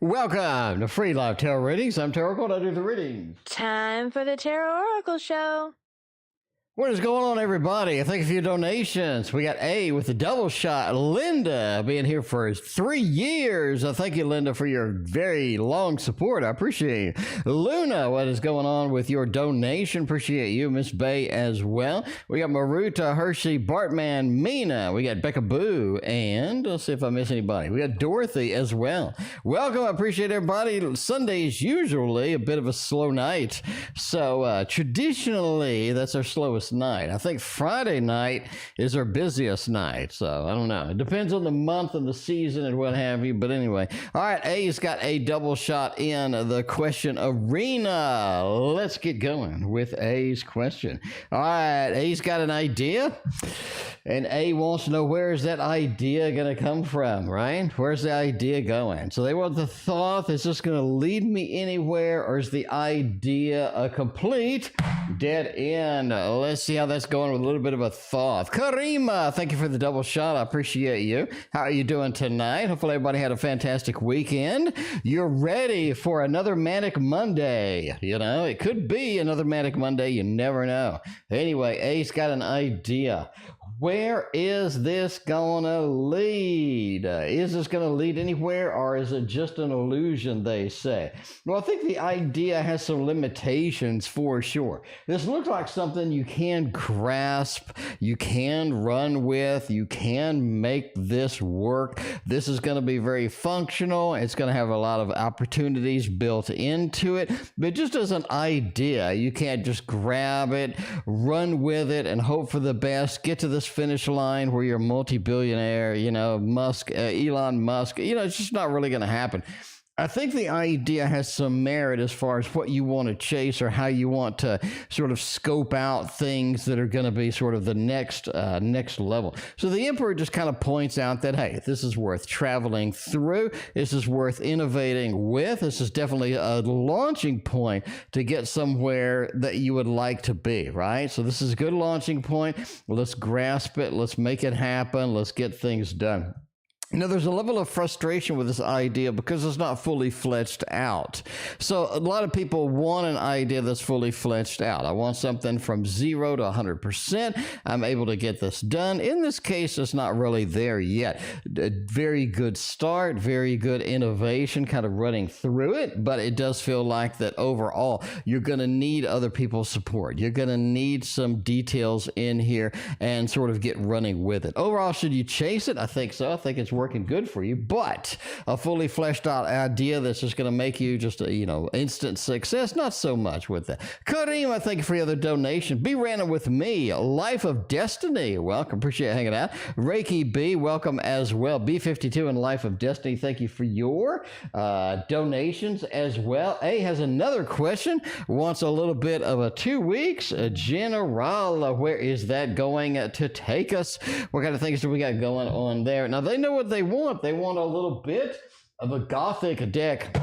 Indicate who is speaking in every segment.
Speaker 1: Welcome to Free Live Tarot Readings. I'm TarotOracle, I do the readings.
Speaker 2: Time for the TarotOracle show.
Speaker 1: What is going on, everybody? Thank you for your donations. We got A with the double shot. Linda being here for 3 years. Thank you, Linda, for your very long support. I appreciate it. Luna, what is going on with your donation? Appreciate you. Miss Bay as well. We got Maruta, Hershey, Bartman, Mina. We got Becca Boo. And let's see if I miss anybody. We got Dorothy as well. Welcome. I appreciate everybody. Sunday is usually a bit of a slow night. So traditionally, that's our slowest night. I think Friday night is our busiest night, so I don't know. It depends on the month and the season and what have you, but anyway. All right, A's got a double shot in the question arena. Let's get going with A's question. All right, A's got an idea, and A wants to know, where is that idea going to come from, right? Where's the idea going? So they want the thought, is this going to lead me anywhere, or is the idea a complete dead end? Let's see how that's going with a little bit of a thought. Karima, thank you for the double shot. I appreciate you. How are you doing tonight? Hopefully everybody had a fantastic weekend. You're ready for another Manic Monday. You know, it could be another Manic Monday. You never know. Anyway, Ace got an idea. Where is this gonna lead? Is this gonna lead anywhere, or is it just an illusion, they say? Well, I think the idea has some limitations for sure. This looks like something you can grasp, you can run with, you can make this work. This is gonna be very functional. It's gonna have a lot of opportunities built into it, but just as an idea, you can't just grab it, run with it, and hope for the best, get to this finish line where you're a multi-billionaire, you know, Elon Musk, you know, it's just not really going to happen. I think the idea has some merit as far as what you want to chase or how you want to sort of scope out things that are going to be sort of the next level. So the Emperor just kind of points out that, hey, this is worth traveling through. This is worth innovating with. This is definitely a launching point to get somewhere that you would like to be, right? So this is a good launching point. Let's grasp it. Let's make it happen. Let's get things done. You know, there's a level of frustration with this idea because it's not fully fleshed out. So a lot of people want an idea that's fully fleshed out. I want something from 0 to 100%. I'm able to get this done. In this case, it's not really there yet. A very good start, very good innovation kind of running through it, but it does feel like that overall, you're going to need other people's support. You're going to need some details in here and sort of get running with it. Overall, should you chase it? I think so. I think it's working good for you, but a fully fleshed out idea that's just going to make you just a, you know, instant success, not so much with that. Karima, thank you for your other donation. Be random with me. Life of Destiny, welcome. Appreciate hanging out. Reiki B, welcome as well. B52 and Life of Destiny, thank you for your donations as well. A has another question, wants a little bit of a 2 weeks. General, where is that going to take us? What kind of things do we got going on there? Now, they know what they want. They want a little bit of a Gothic deck,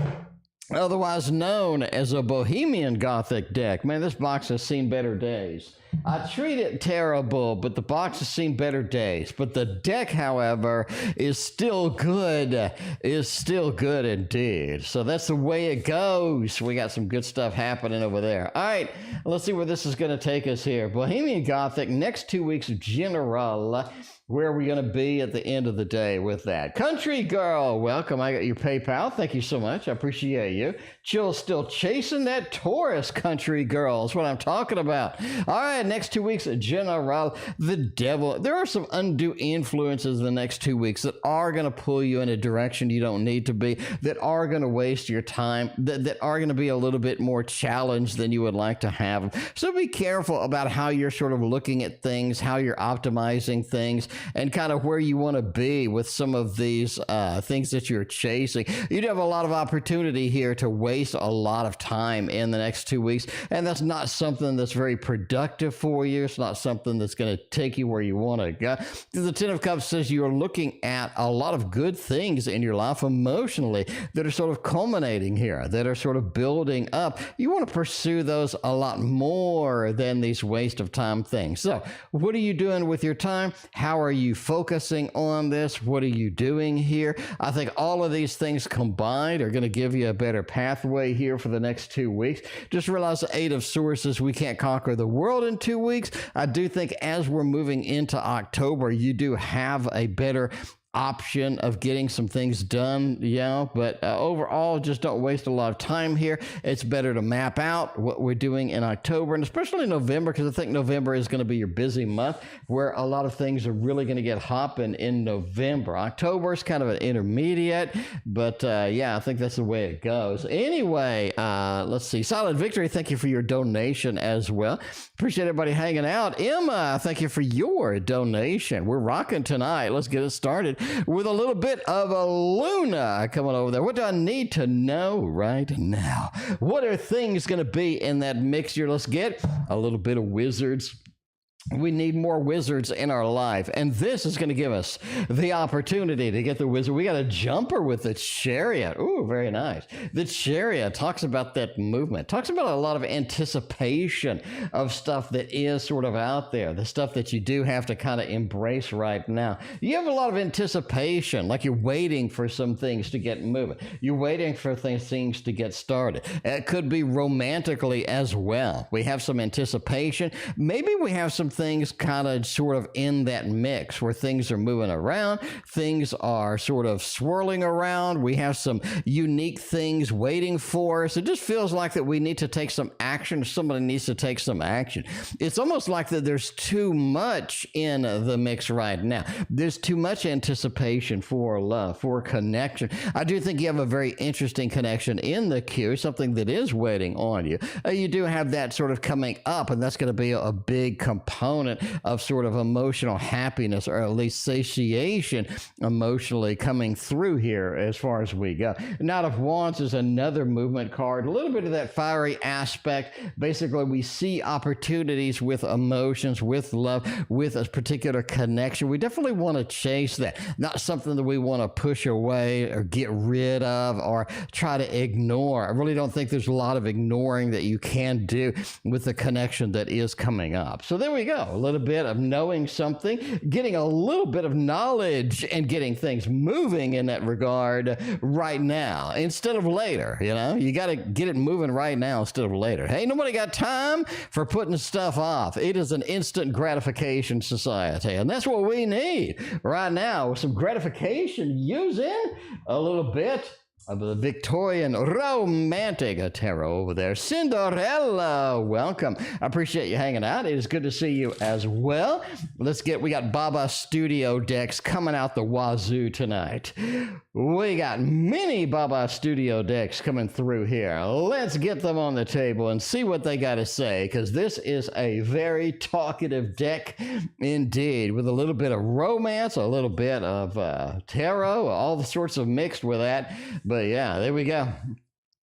Speaker 1: otherwise known as a Bohemian Gothic deck. Man, this box has seen better days. I treat it terrible, but the box has seen better days. But the deck, however, is still good. Is still good indeed. So that's the way it goes. We got some good stuff happening over there. All right, let's see where this is going to take us here. Bohemian Gothic, next 2 weeks of General. Where are we going to be at the end of the day with that? Country Girl, welcome. I got your PayPal. Thank you so much. I appreciate you. Chill's still chasing that Taurus, Country Girl. That's what I'm talking about. All right, next 2 weeks, General, the Devil. There are some undue influences in the next 2 weeks that are going to pull you in a direction you don't need to be, that are going to waste your time, that are going to be a little bit more challenged than you would like to have. So be careful about how you're sort of looking at things, how you're optimizing things, and kind of where you want to be with some of these things that you're chasing. You'd have a lot of opportunity here to waste a lot of time in the next 2 weeks, and that's not something that's very productive for you. It's not something that's going to take you where you want to go. The Ten of Cups says you're looking at a lot of good things in your life emotionally that are sort of culminating here, that are sort of building up. You want to pursue those a lot more than these waste of time things. So what are you doing with your time? How How are you focusing on this? What are you doing here? I think all of these things combined are going to give you a better pathway here for the next 2 weeks. Just realize the Eight of Swords, we can't conquer the world in 2 weeks. I do think as we're moving into October, you do have a better option of getting some things done, but overall, just don't waste a lot of time here. It's better to map out what we're doing in October, and especially November, because I think November is going to be your busy month where a lot of things are really going to get hopping in November. October is kind of an intermediate, but I think that's the way it goes. Anyway, let's see. Solid Victory, thank you for your donation as well. Appreciate everybody hanging out. Emma, thank you for your donation. We're rocking tonight. Let's get it started with a little bit of a Luna coming over there. What do I need to know right now? What are things going to be in that mixture? Let's get a little bit of Wizards. We need more wizards in our life, and this is going to give us the opportunity to get the wizard. We got a jumper with the Chariot. Ooh, very nice. The Chariot talks about that movement, talks about a lot of anticipation of stuff that is sort of out there, the stuff that you do have to kind of embrace right now. You have a lot of anticipation, like you're waiting for some things to get moving. You're waiting for things to get started. It could be romantically as well. We have some anticipation. Maybe we have some things kind of sort of in that mix where things are moving around, things are sort of swirling around. We have some unique things waiting for us. It just feels like that we need to take some action. Somebody needs to take some action. It's almost like that there's too much in the mix right now. There's too much anticipation for love, for connection. I do think you have a very interesting connection in the queue, something that is waiting on you. You do have that sort of coming up, and that's going to be a big component of sort of emotional happiness, or at least satiation emotionally coming through here as far as we go. Knight of Wands is another movement card, a little bit of that fiery aspect. Basically, we see opportunities with emotions, with love, with a particular connection. We definitely want to chase that, not something that we want to push away or get rid of or try to ignore. I really don't think there's a lot of ignoring that you can do with the connection that is coming up. So there we go. A little bit of knowing something, getting a little bit of knowledge, and getting things moving in that regard right now instead of later. You got to get it moving right now instead of later. Hey, nobody got time for putting stuff off. It is an instant gratification society, and that's what we need right now, with some gratification using a little bit of the Victorian romantic tarot over there. Cinderella, welcome. I appreciate you hanging out. It is good to see you as well. We got Baba Studio decks coming out the wazoo tonight. We got many Baba Studio decks coming through here. Let's get them on the table and see what they got to say, because this is a very talkative deck indeed, with a little bit of romance, a little bit of tarot, all the sorts of mixed with that. But yeah, there we go.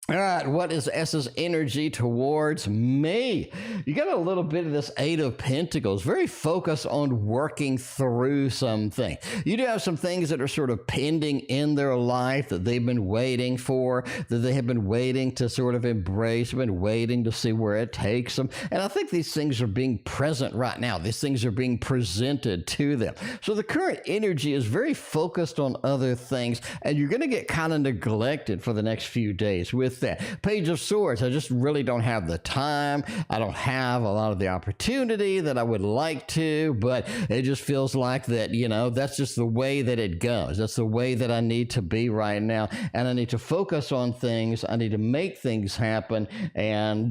Speaker 1: All right, what is S's energy towards me? You got a little bit of this Eight of Pentacles, very focused on working through something. You do have some things that are sort of pending in their life that they've been waiting for, that they have been waiting to sort of embrace, been waiting to see where it takes them. And I think these things are being present right now. These things are being presented to them. So the current energy is very focused on other things, and you're going to get kind of neglected for the next few days with that. Page of Swords, I just really don't have the time. I don't have a lot of the opportunity that I would like to, but it just feels like that, that's just the way that it goes. That's the way that I need to be right now, and I need to focus on things. I need to make things happen, and,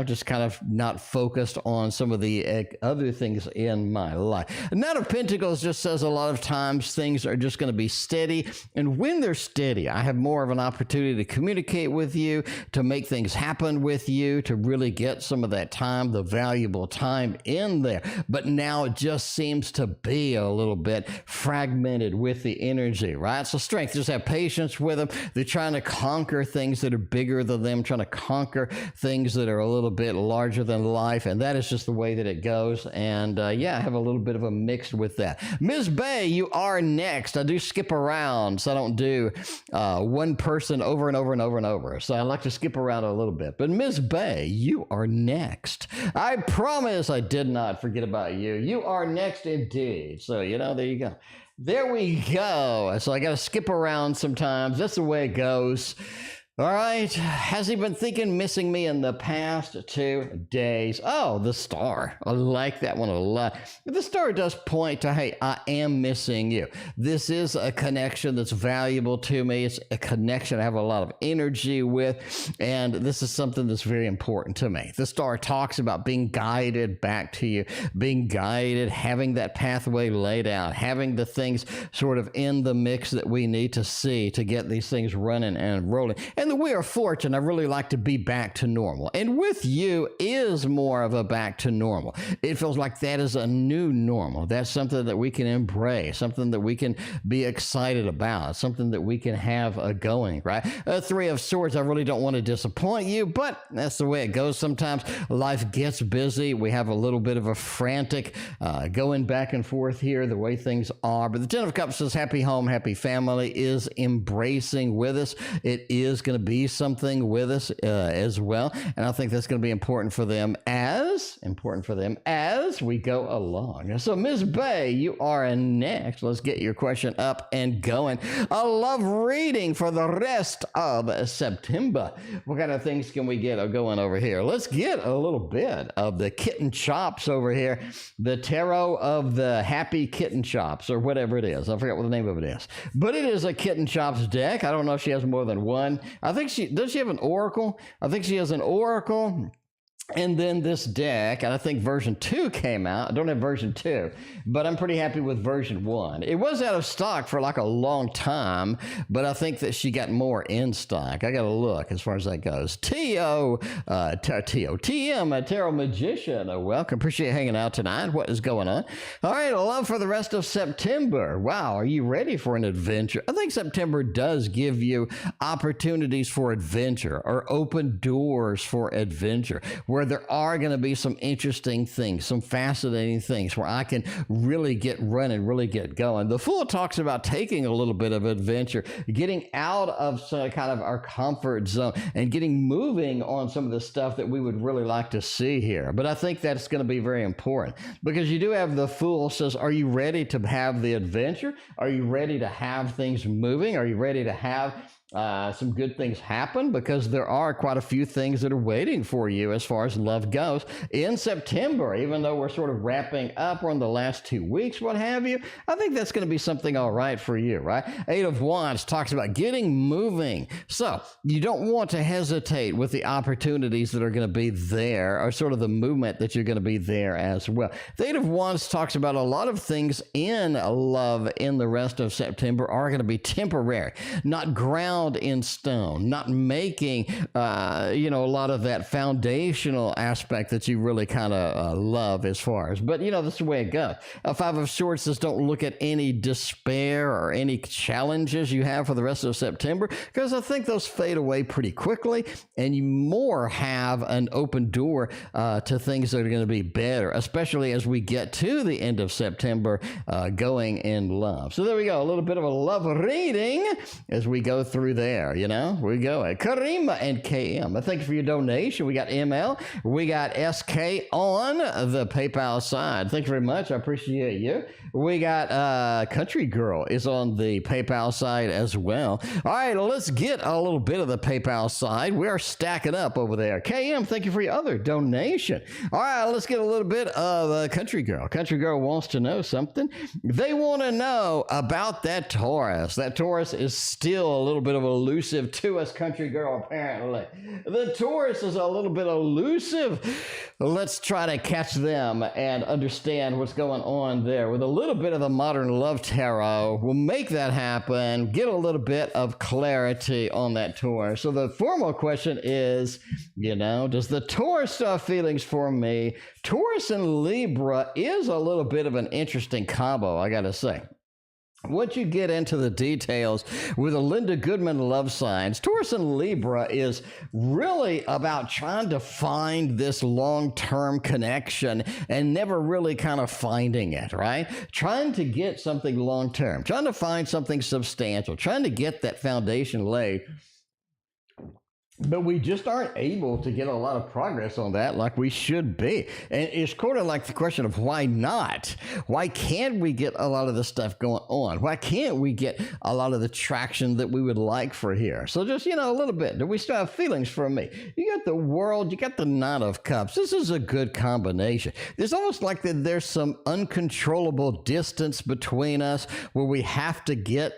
Speaker 1: just kind of not focused on some of the other things in my life. Knight of Pentacles just says a lot of times things are just going to be steady, and when they're steady, I have more of an opportunity to communicate with you, to make things happen with you, to really get some of that time, the valuable time in there. But now it just seems to be a little bit fragmented with the energy, right? So strength, just have patience with them. They're trying to conquer things that are bigger than them, trying to conquer things that are a little bit larger than life, and that is just the way that it goes. And I have a little bit of a mix with that. Ms. Bay, you are next. I do skip around, so I don't do one person over and over and over and over. so I like to skip around a little bit. But Ms. Bay, you are next. I promise I did not forget about you. You are next indeed. So, there you go. There we go. So I got to skip around sometimes. That's the way it goes. All right. Has he been thinking missing me in the past 2 days? Oh, the star. I like that one a lot. The star does point to, hey, I am missing you. This is a connection that's valuable to me. It's a connection I have a lot of energy with, and this is something that's very important to me. The star talks about being guided back to you, being guided, having that pathway laid out, having the things sort of in the mix that we need to see to get these things running and rolling. And we are fortunate. I really like to be back to normal. And with you is more of a back to normal. It feels like that is a new normal. That's something that we can embrace, something that we can be excited about, something that we can have going, right? Three of Swords, I really don't want to disappoint you, but that's the way it goes sometimes. Life gets busy. We have a little bit of a frantic going back and forth here, the way things are. But the Ten of Cups says happy home, happy family is embracing with us. It is going to be something with us as well, and I think that's going to be important for them as we go along. So Ms. Bay, you are next. Let's get your question up and going. A love reading for the rest of September. What kind of things can we get going over here? Let's get a little bit of the kitten chops over here, the tarot of the happy kitten chops, or whatever it is. I forgot what the name of it is, but it is a kitten chops deck. I don't know if she has more than one. I think does she have an oracle? I think she has an oracle. And then this deck, and I think version 2 came out. I don't have version 2, but I'm pretty happy with version 1. It was out of stock for like a long time, but I think that she got more in stock. I got to look as far as that goes. TM, a tarot magician. Welcome. Appreciate you hanging out tonight. What is going on? All right, love for the rest of September. Wow, are you ready for an adventure? I think September does give you opportunities for adventure or open doors for adventure, where there are going to be some interesting things, some fascinating things where I can really get running, really get going. The Fool talks about taking a little bit of adventure, getting out of some kind of our comfort zone and getting moving on some of the stuff that we would really like to see here. But I think that's going to be very important because you do have the Fool says, are you ready to have the adventure? Are you ready to have things moving? Are you ready to have some good things happen? Because there are quite a few things that are waiting for you as far as love goes in September, even though we're sort of wrapping up on the last 2 weeks, what have you. I think that's going to be something all right for you, right? Eight of Wands talks about getting moving. So you don't want to hesitate with the opportunities that are going to be there, or sort of the movement that you're going to be there as well. The Eight of Wands talks about a lot of things in love in the rest of September are going to be temporary, not ground in stone, not making, a lot of that foundational aspect that you really kind of love as far as, but that's the way it goes. Five of Swords says don't look at any despair or any challenges you have for the rest of September, because I think those fade away pretty quickly and you more have an open door to things that are going to be better, especially as we get to the end of September going in love. So there we go, a little bit of a love reading as we go through there, we go at Karima and KM. Thank you for your donation. We got ML, we got SK on the PayPal side. Thank you very much. I appreciate you. We got Country Girl is on the PayPal side as well. All right, let's get a little bit of the PayPal side. We are stacking up over there. KM, thank you for your other donation. All right, let's get a little bit of Country Girl. Country Girl wants to know something. They want to know about that Taurus. That Taurus is still a little bit of elusive to us, Country Girl, apparently. The Taurus is a little bit elusive. Let's try to catch them and understand what's going on there. With a little bit of the Modern Love Tarot, we'll make that happen, get a little bit of clarity on that Taurus. So the formal question is, does the Taurus have feelings for me? Taurus and Libra is a little bit of an interesting combo, I gotta say. Once you get into the details with the Linda Goodman love signs, Taurus and Libra is really about trying to find this long-term connection and never really kind of finding it, right? Trying to get something long-term, trying to find something substantial, trying to get that foundation laid But we just aren't able to get a lot of progress on that like we should be. And it's kind of like the question of why not? Why can't we get a lot of the stuff going on? Why can't we get a lot of the traction that we would like for here? So just, a little bit. Do we still have feelings for me? You got the World, you got the Knight of Cups. This is a good combination. It's almost like that there's some uncontrollable distance between us where we have to get,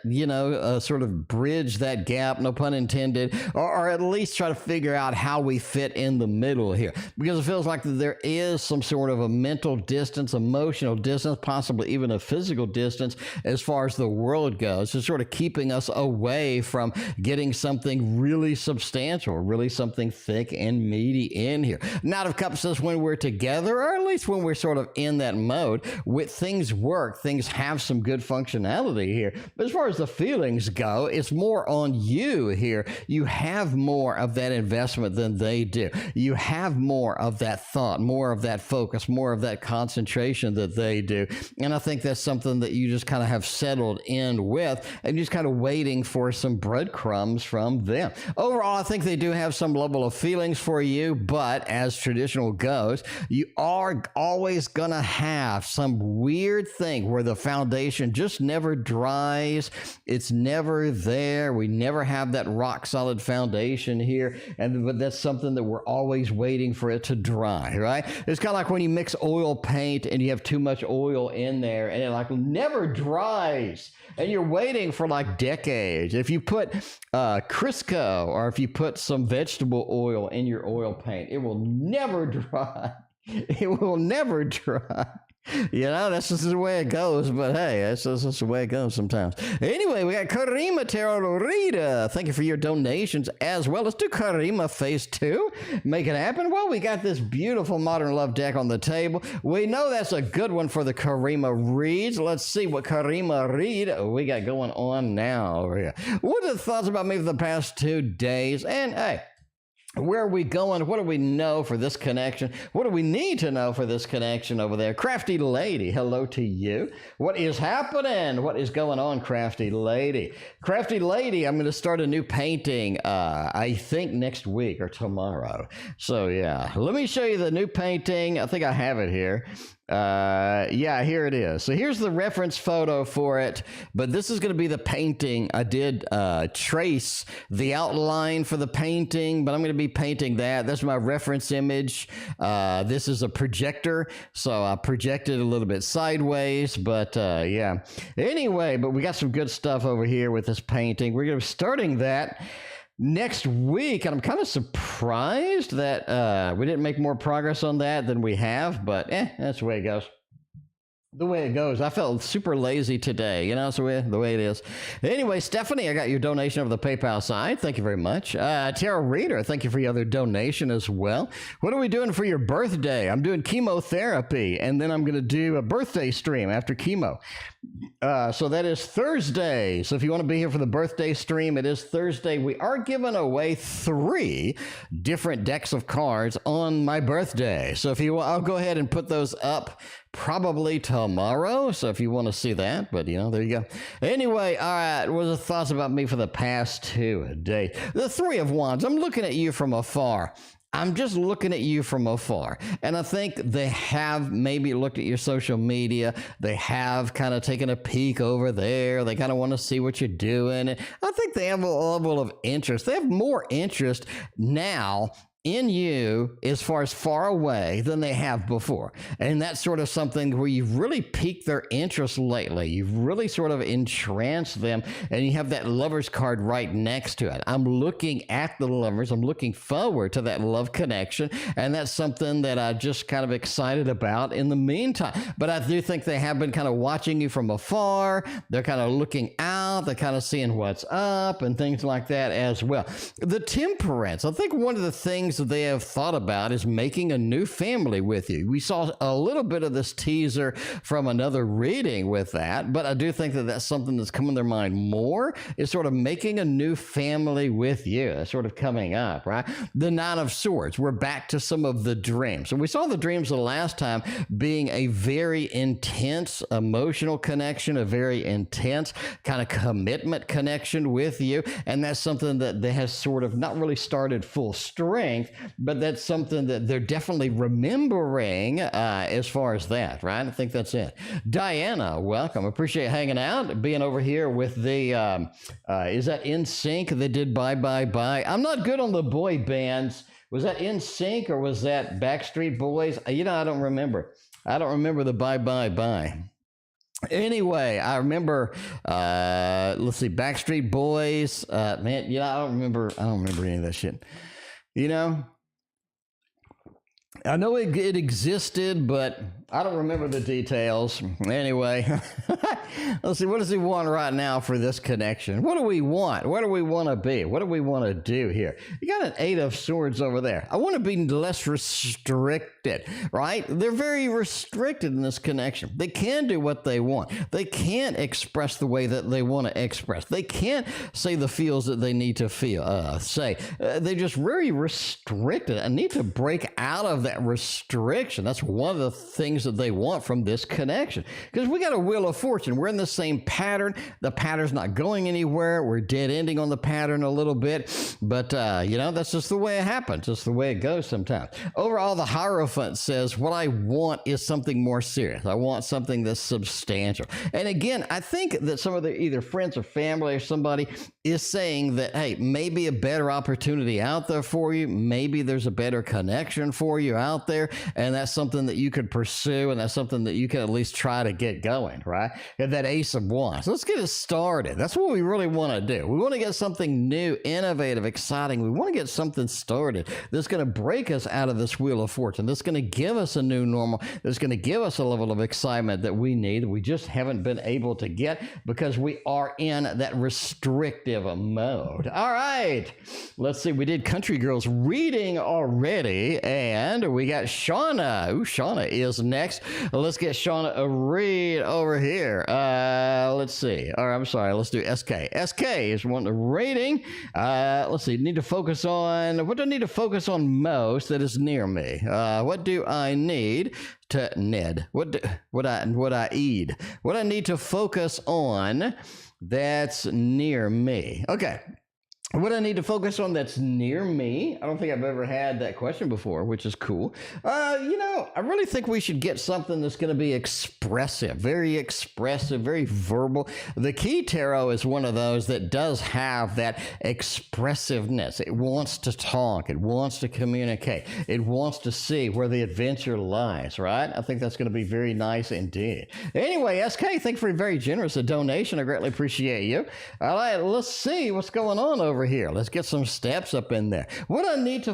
Speaker 1: sort of bridge that gap, no pun intended, or at least try to figure out how we fit in the middle here, because it feels like there is some sort of a mental distance, emotional distance, possibly even a physical distance as far as the world goes. It's sort of keeping us away from getting something really substantial, really something thick and meaty in here. Knight of Cups says when we're together, or at least when we're sort of in that mode, with things work, things have some good functionality here. But as far as the feelings go, it's more on you here. You have more of that investment than they do. You have more of that thought, more of that focus, more of that concentration that they do. And I think that's something that you just kind of have settled in with, and just kind of waiting for some breadcrumbs from them. Overall, I think they do have some level of feelings for you, but as traditional goes, you are always gonna have some weird thing where the foundation just never dries. It's never there. We never have that rock solid foundation here. But that's something that we're always waiting for it to dry, right? It's kind of like when you mix oil paint and you have too much oil in there and it like never dries and you're waiting for like decades. If you put Crisco or if you put some vegetable oil in your oil paint, it will never dry. It will never dry. That's just the way it goes, but hey, that's just the way it goes sometimes. Anyway, we got Karima Tarot Reader. Thank you for your donations as well. Let's do Karima Phase 2. Make it happen. Well, we got this beautiful Modern Love deck on the table. We know that's a good one for the Karima reads. Let's see what Karima read we got going on now over here. What are the thoughts about me for the past 2 days? And hey, where are we going? What do we know for this connection? What do we need to know for this connection over there? Crafty Lady, hello to you. What is happening? What is going on, Crafty Lady? Crafty Lady, I'm going to start a new painting, I think next week or tomorrow. So yeah, let me show you the new painting. I think I have it here. Yeah, here it is. So here's the reference photo for it, but this is going to be the painting. I did trace the outline for the painting, but I'm going to be painting that. That's my reference image. This is a projector, so I projected a little bit sideways, but yeah. Anyway, but we got some good stuff over here with this painting. We're going to be starting that next week, and I'm kind of surprised that we didn't make more progress on that than we have, but that's the way it goes. The way it goes. I felt super lazy today, it's the way it is. Anyway, Stephanie, I got your donation over the PayPal side. Thank you very much. Tarot Reader, thank you for your other donation as well. What are we doing for your birthday? I'm doing chemotherapy, and then I'm going to do a birthday stream after chemo. So that is Thursday. So if you want to be here for the birthday stream, it is Thursday. We are giving away 3 different decks of cards on my birthday. So if you want, I'll go ahead and put those up probably tomorrow. So if you want to see that, but there you go. Anyway, all right. What are the thoughts about me for the past 2 days? The 3 of Wands. I'm looking at you from afar. I'm just looking at you from afar. And I think they have maybe looked at your social media. They have kind of taken a peek over there. They kind of want to see what you're doing. And I think they have a level of interest. They have more interest now in you as far away than they have before. And that's sort of something where you've really piqued their interest lately. You've really sort of entranced them, and you have that Lovers card right next to it. I'm looking at the Lovers. I'm looking forward to that love connection, and that's something that I'm just kind of excited about in the meantime. But I do think they have been kind of watching you from afar. They're kind of looking out. They're kind of seeing what's up and things like that as well. The Temperance. I think one of the things things that they have thought about is making a new family with you. We saw a little bit of this teaser from another reading with that, but I do think that that's something that's coming to their mind more, is sort of making a new family with you. That's sort of coming up, right? The Nine of Swords. We're back to some of the dreams. And we saw the dreams the last time being a very intense emotional connection, a very intense kind of commitment connection with you. And that's something that has sort of not really started full strength, but that's something that they're definitely remembering as far as that, right? I think that's it. Diana, welcome. Appreciate hanging out, being over here with the, is that NSYNC? They did Bye Bye Bye. I'm not good on the boy bands. Was that NSYNC or was that Backstreet Boys? You know, I don't remember. I don't remember the Bye Bye Bye. Anyway, I remember, let's see, Backstreet Boys. Man, you know, I don't remember any of that shit. You know, I know it existed, but I don't remember the details. Anyway, let's see. What does he want right now for this connection? What do we want? Where do we want to be? What do we want to do here? You got an Eight of Swords over there. I want to be less restricted, right? They're very restricted in this connection. They can do what they want. They can't express the way that they want to express. They can't say the feels that they need to feel, say. They're just very restricted. I need to break out of that restriction. That's one of the things that they want from this connection, because we got a Wheel of Fortune. We're in the same pattern. The pattern's not going anywhere. We're dead ending on the pattern a little bit, but you know, that's just the way it happens. Just the way it goes sometimes. Overall, the Hierophant says, what I want is something more serious. I want something that's substantial. And again, I think that some of the either friends or family or somebody is saying that, hey, maybe a better opportunity out there for you. Maybe there's a better connection for you out there, and that's something that you could pursue, and that's something that you can at least try to get going, right? And that Ace of Wands. Let's get it started. That's what we really want to do. We want to get something new, innovative, exciting. We want to get something started that's going to break us out of this Wheel of Fortune. That's going to give us a new normal. That's going to give us a level of excitement that we need, that we just haven't been able to get because we are in that restrictive mode. All right. Let's see. We did Country Girls reading already, and we got Shauna. Ooh, Shauna is next. Let's get Shauna a read over here. Let's see. Or I'm sorry. Let's do SK. SK is wanting a rating. Let's see. Need to focus on, what do I need to focus on most that is near me? What do I need to Ned? What I need to focus on that's near me? Okay. What I need to focus on that's near me. I don't think I've ever had that question before, which is cool. You know, I really think we should get something that's going to be expressive, very verbal. The Key Tarot is one of those that does have that expressiveness. It wants to talk. It wants to communicate. It wants to see where the adventure lies, right? I think that's going to be very nice indeed. Anyway, SK, thank you for a very generous donation. I greatly appreciate you. All right, let's see what's going on over here. Let's get some steps up in there. What do I need to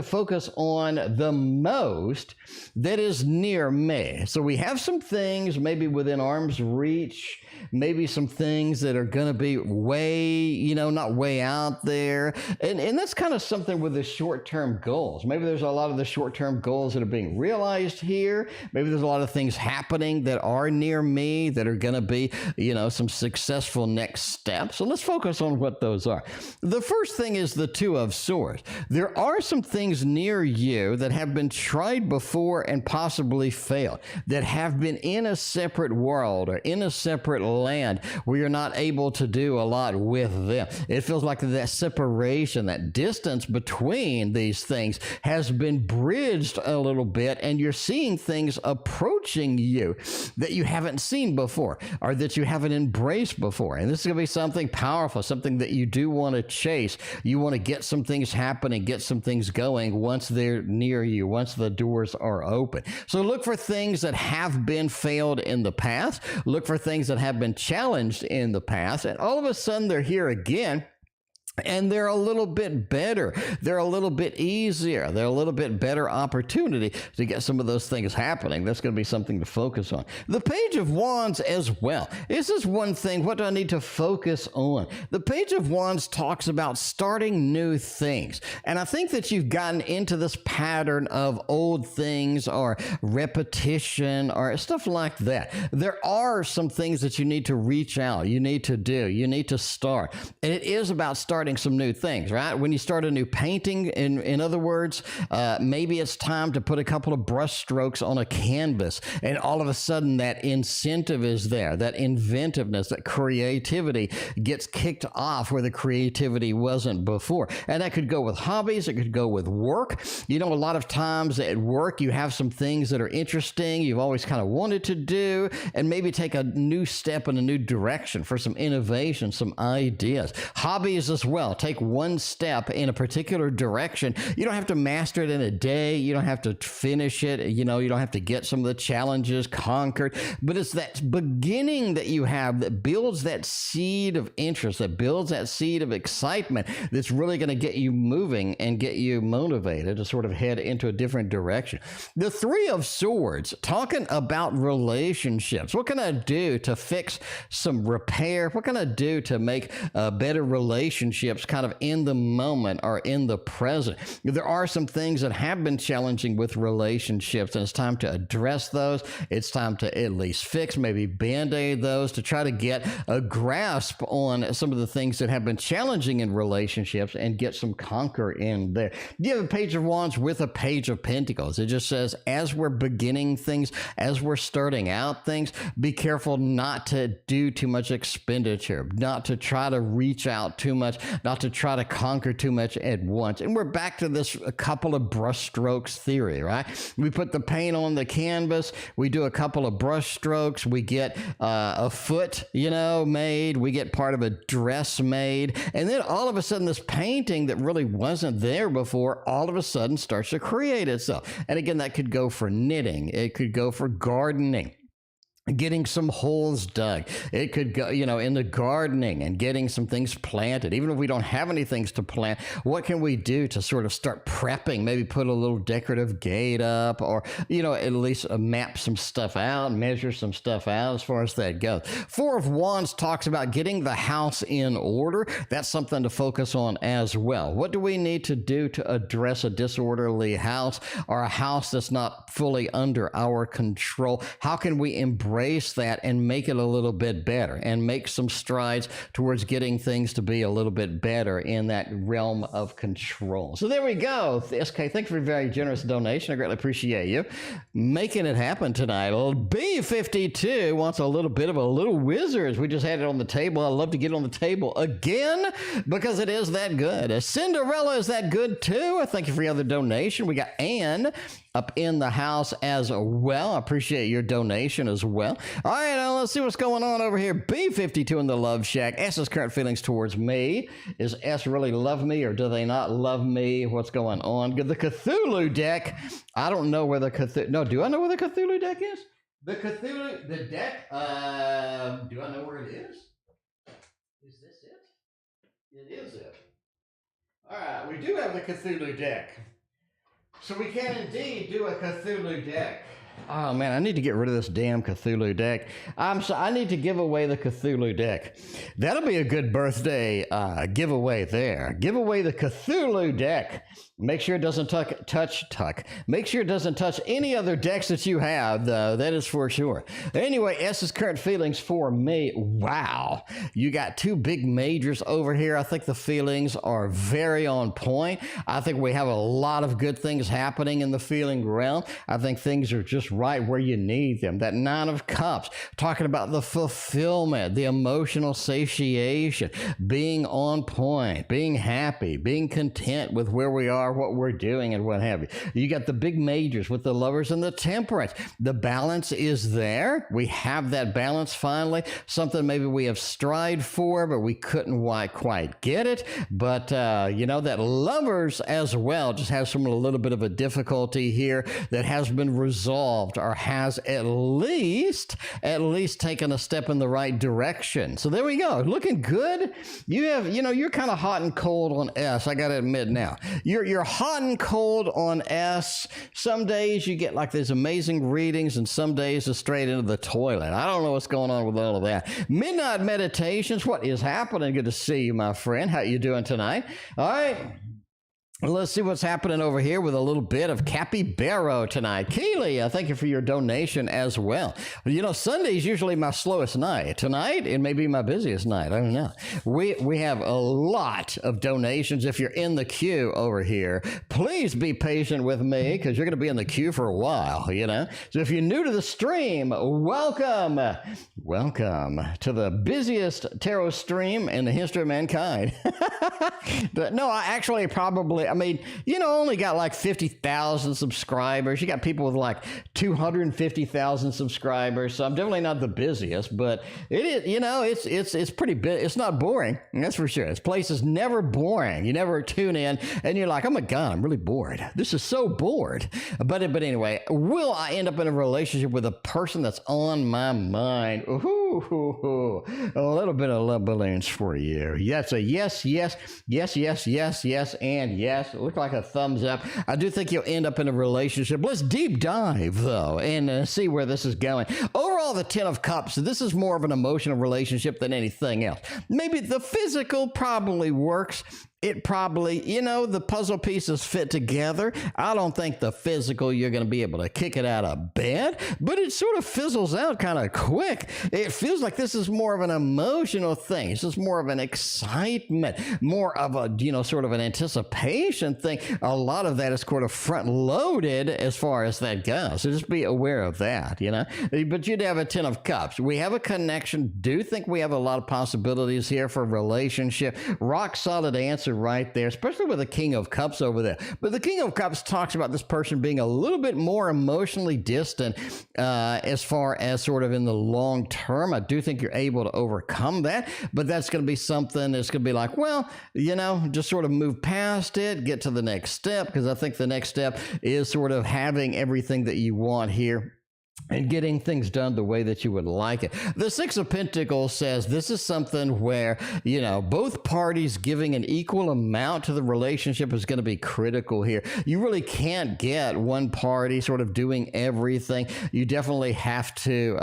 Speaker 1: focus on the most that is near me? So we have some things maybe within arm's reach, maybe some things that are going to be way, you know, not way out there. And that's kind of something with the short-term goals. Maybe there's a lot of the short-term goals that are being realized here. Maybe there's a lot of things happening that are near me that are going to be, you know, some successful next steps. So let's focus on what those are. The first thing is the Two of Swords. There are some things near you that have been tried before and possibly failed, that have been in a separate world or in a separate land where you're not able to do a lot with them. It feels like that separation, that distance between these things has been bridged a little bit, and you're seeing things approaching you that you haven't seen before or that you haven't embraced before. And this is going to be something powerful, something that you do want to chase. You want to get some things happening, get some things going once they're near you, once the doors are open. So look for things that have been failed in the past. Look for things that have been challenged in the past. And all of a sudden they're here again. And they're a little bit better. They're a little bit easier. They're a little bit better opportunity to get some of those things happening. That's going to be something to focus on. The Page of Wands as well. This is one thing. What do I need to focus on? The Page of Wands talks about starting new things. And I think that you've gotten into this pattern of old things or repetition or stuff like that. There are some things that you need to reach out. You need to do. You need to start. And it is about starting some new things, right? When you start a new painting, in other words, maybe it's time to put a couple of brush strokes on a canvas, and all of a sudden that incentive is there, that inventiveness, that creativity gets kicked off where the creativity wasn't before. And that could go with hobbies, it could go with work. You know, a lot of times at work, you have some things that are interesting, you've always kind of wanted to do, and maybe take a new step in a new direction for some innovation, some ideas. Hobbies as well. Take one step in a particular direction. You don't have to master it in a day. You don't have to finish it. You know, you don't have to get some of the challenges conquered, but it's that beginning that you have that builds that seed of interest, that builds that seed of excitement that's really going to get you moving and get you motivated to sort of head into a different direction. The Three of Swords, talking about relationships. What can I do to fix some repair? What can I do to make better relationships kind of in the moment or in the present? There are some things that have been challenging with relationships, and it's time to address those. It's time to at least fix, maybe band-aid those, to try to get a grasp on some of the things that have been challenging in relationships and get some conquer in there. You have a Page of Wands with a Page of Pentacles. It just says, as we're beginning things, as we're starting out things, be careful not to do too much expenditure, not to try to reach out too much, not to try to conquer too much at once. And we're back to this a couple of brush strokes theory, right? We put the paint on the canvas, we do a couple of brush strokes, we get a foot, you know, made, we get part of a dress made, and then all of a sudden this painting that really wasn't there before all of a sudden starts to create itself. And again, that could go for knitting, it could go for gardening, getting some holes dug. It could go, you know, in the gardening and getting some things planted. Even if we don't have any things to plant, what can we do to sort of start prepping? Maybe put a little decorative gate up, or, you know, at least map some stuff out, measure some stuff out as far as that goes. Four of Wands talks about getting the house in order. That's something to focus on as well. What do we need to do to address a disorderly house or a house that's not fully under our control? How can we embrace that and make it a little bit better and make some strides towards getting things to be a little bit better in that realm of control? So there we go. SK, thank you for a very generous donation. I greatly appreciate you making it happen tonight. B52 wants a little bit of a Little Wizards. We just had it on the table. I love to get it on the table again because it is that good. Cinderella is that good too. Thank you for your other donation. We got Anne up in the house as well. I appreciate your donation as well. All right, now let's see what's going on over here. B52 in the Love Shack. S's current feelings towards me. Is S really love me, or do they not love me? What's going on? The Cthulhu deck. I don't know where the Cthulhu... No, do I know where the Cthulhu deck is? The Cthulhu... The deck... do I know where it is? Is this it? It is it. All right, we do have the Cthulhu deck. So we can indeed do a Cthulhu deck. Oh man, I need to get rid of this damn Cthulhu deck. I need to give away the Cthulhu deck. That'll be a good birthday giveaway there. Give away the Cthulhu deck. Make sure it doesn't touch. Make sure it doesn't touch any other decks that you have, though. That is for sure. Anyway, S's current feelings for me. Wow. You got two big majors over here. I think the feelings are very on point. I think we have a lot of good things happening in the feeling realm. I think things are just right where you need them. That Nine of Cups, talking about the fulfillment, the emotional satiation, being on point, being happy, being content with where we are are, what we're doing, and what have you. You got the big majors with the Lovers and the Temperance. The balance is there. We have that balance finally. Something maybe we have strived for, but we couldn't quite get it. But, that Lovers as well just has a little bit of a difficulty here that has been resolved, or has at least taken a step in the right direction. So there we go. Looking good. You have, you're kind of hot and cold on S. I got to admit now. You're hot and cold on S. Some days you get like these amazing readings, and some days it's straight into the toilet. I don't know what's going on with all of that. Midnight Meditations. What is happening? Good to see you, my friend. How you doing tonight? All right. Let's see what's happening over here with a little bit of Capybaro tonight. Keely, thank you for your donation as well. Sunday's usually my slowest night. Tonight, it may be my busiest night. I don't know. We have a lot of donations. If you're in the queue over here, please be patient with me, because you're going to be in the queue for a while, So if you're new to the stream, welcome. Welcome to the busiest tarot stream in the history of mankind. But no, I actually probably... only got like 50,000 subscribers. You got people with like 250,000 subscribers. So I'm definitely not the busiest, but it is, it's pretty big. It's not boring. That's for sure. This place is never boring. You never tune in and you're like, oh my God, I'm really bored. This is so bored. But anyway, will I end up in a relationship with a person that's on my mind? Ooh, a little bit of love balloons for you. That's a yes, yes, yes, yes, yes, yes, and yes. It looked like a thumbs up. I do think you'll end up in a relationship. Let's deep dive, though, and see where this is going. Overall, the Ten of Cups, this is more of an emotional relationship than anything else. Maybe the physical probably works. It probably, the puzzle pieces fit together. I don't think the physical, you're going to be able to kick it out of bed, but it sort of fizzles out kind of quick. It feels like this is more of an emotional thing. This is more of an excitement, more of a, sort of an anticipation thing. A lot of that is sort of front loaded as far as that goes. So just be aware of that, But you'd have a Ten of Cups. We have a connection. Do think we have a lot of possibilities here for a relationship. Rock solid answer right there, especially with the King of Cups over there. But the King of Cups talks about this person being a little bit more emotionally distant as far as sort of in the long term. I do think you're able to overcome that, but that's going to be something that's going to be like, well, just sort of move past it, get to the next step, because I think the next step is sort of having everything that you want here and getting things done the way that you would like it. The Six of Pentacles says this is something where, both parties giving an equal amount to the relationship is going to be critical here. You really can't get one party sort of doing everything. You definitely have to,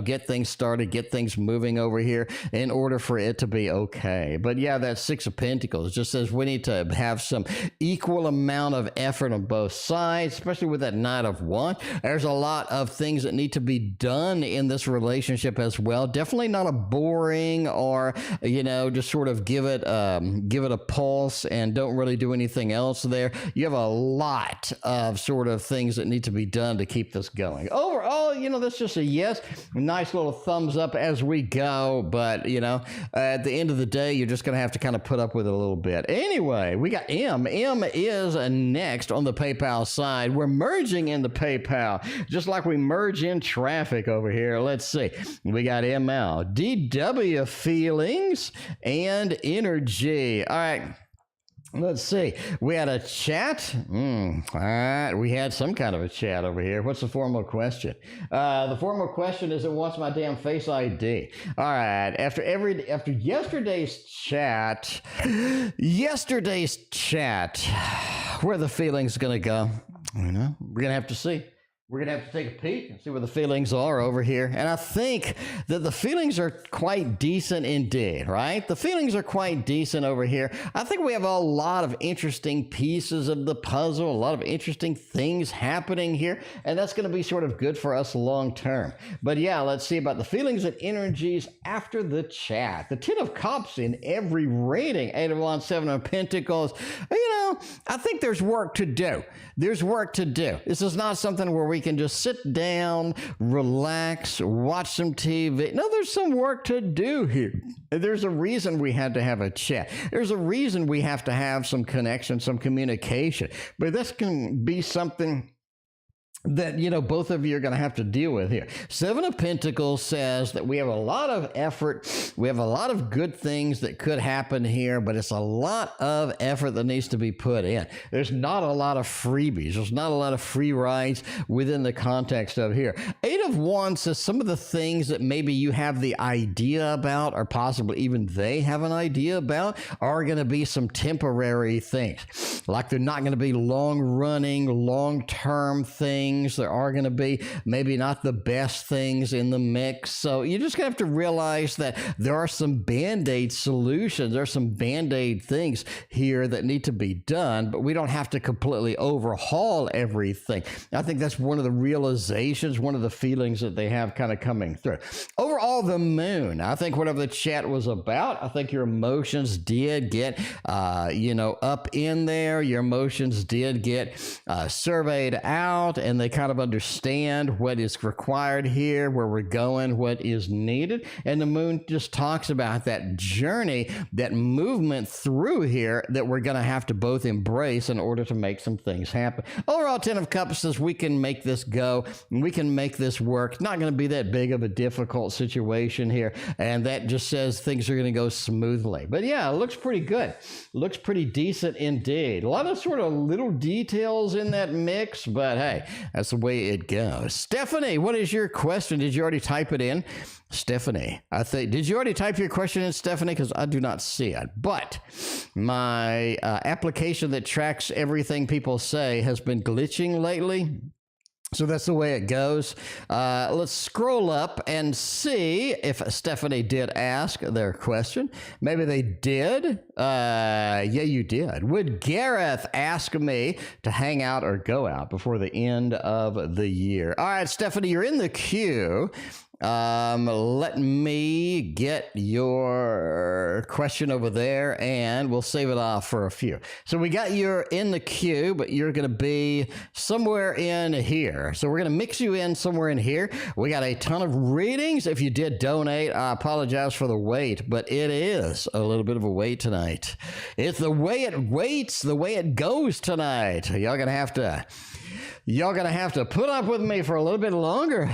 Speaker 1: get things started, get things moving over here in order for it to be okay. But yeah, that Six of Pentacles just says we need to have some equal amount of effort on both sides, especially with that Knight of Wands. There's a lot of things that need to be done in this relationship as well. Definitely not a boring or, just sort of give it a pulse and don't really do anything else there. You have a lot of sort of things that need to be done to keep this going. Overall, that's just a yes. Nice little thumbs up as we go. But, at the end of the day, you're just going to have to kind of put up with it a little bit. Anyway, we got M. M is next on the PayPal side. We're merging in the PayPal, just like we merge in traffic over here. Let's see. We got ML, DW, feelings and energy. All right. Let's see. We had a chat. All right. We had some kind of a chat over here. What's the formal question? The formal question is, what's my damn face ID? All right. After yesterday's chat, where are the feelings going to go? We're going to have to see. We're going to have to take a peek and see where the feelings are over here. And I think that the feelings are quite decent indeed, right? The feelings are quite decent over here. I think we have a lot of interesting pieces of the puzzle, a lot of interesting things happening here. And that's going to be sort of good for us long term. But yeah, let's see about the feelings and energies after the chat. The Ten of Cups in every reading. 8 of Wands, 7 of Pentacles. well, I think there's work to do. There's work to do. This is not something where we can just sit down, relax, watch some TV. No, there's some work to do here. There's a reason we had to have a chat. There's a reason we have to have some connection, some communication. But this can be something that, you know, both of you are going to have to deal with here. Seven of Pentacles says that we have a lot of effort. We have a lot of good things that could happen here, but it's a lot of effort that needs to be put in. There's not a lot of freebies. There's not a lot of free rides within the context of here. Eight of Wands says some of the things that maybe you have the idea about, or possibly even they have an idea about, are going to be some temporary things. Like they're not going to be long-running, long-term things. There are going to be maybe not the best things in the mix. So you just have to realize that there are some Band-Aid solutions. There are some Band-Aid things here that need to be done, but we don't have to completely overhaul everything. I think that's one of the realizations, one of the feelings that they have kind of coming through. Overall, the moon, I think whatever the chat was about, I think your emotions did get, up in there. Your emotions did get surveyed out, and they kind of understand what is required here, where we're going, what is needed. And the moon just talks about that journey, that movement through here that we're going to have to both embrace in order to make some things happen. Overall, Ten of Cups says we can make this go, we can make this work. It's not going to be that big of a difficult situation here, and that just says things are going to go smoothly. But yeah, it looks pretty good. Looks pretty decent indeed. A lot of sort of little details in that mix, but hey, that's the way it goes. Stephanie, what is your question? Did you already type it in? Stephanie, did you already type your question in, Stephanie? Because I do not see it. But my application that tracks everything people say has been glitching lately. So that's the way it goes. Let's scroll up and see if Stephanie did ask their question. Maybe they did. Yeah, you did. Would Gareth ask me to hang out or go out before the end of the year? All right, Stephanie, you're in the queue. Let me get your question over there, and we'll save it off for a few. So we got you in the queue, but you're going to be somewhere in here. So we're going to mix you in somewhere in here. We got a ton of readings. If you did donate, I apologize for the wait, but it is a little bit of a wait tonight. It's the way it waits, the way it goes tonight. Y'all going to have to put up with me for a little bit longer,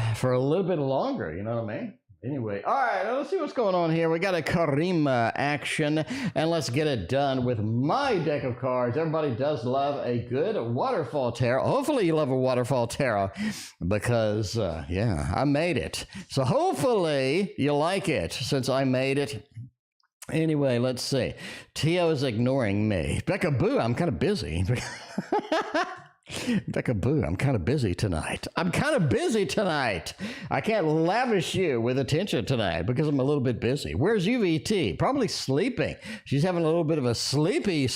Speaker 1: you know what I mean? Anyway, all right, let's see what's going on here. We got a karima action, and let's get it done with my deck of cards. Everybody does love a good waterfall tarot. Hopefully you love a waterfall tarot because, I made it. So hopefully you like it since I made it. Anyway, let's see. Tio is ignoring me. Becca Boo, I'm kind of busy. Becca Boo, I'm kind of busy tonight. I can't lavish you with attention tonight because I'm a little bit busy. Where's UVT? Probably sleeping. She's having a little bit of a sleepy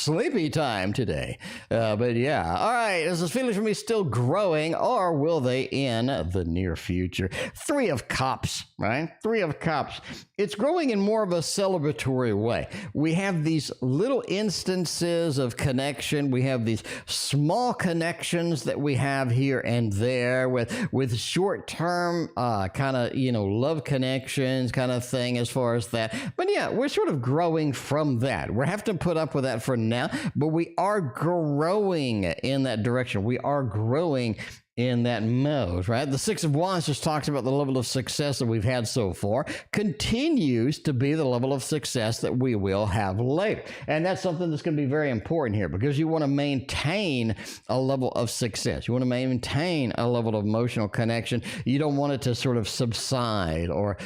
Speaker 1: time today. But yeah. All right. Is this feeling for me still growing, or will they in the near future? Three of Cups, right? Three of Cups. It's growing in more of a celebratory way. We have these little instances of connection. We have these small connections that we have here and there with short-term kind of, love connections kind of thing as far as that. But yeah, we're sort of growing from that. We're having to put up with that for now, but we are growing in that direction. We are growing in that mode, right? The Six of Wands just talks about the level of success that we've had so far, continues to be the level of success that we will have later. And that's something that's going to be very important here because you want to maintain a level of success. You want to maintain a level of emotional connection. You don't want it to sort of subside or,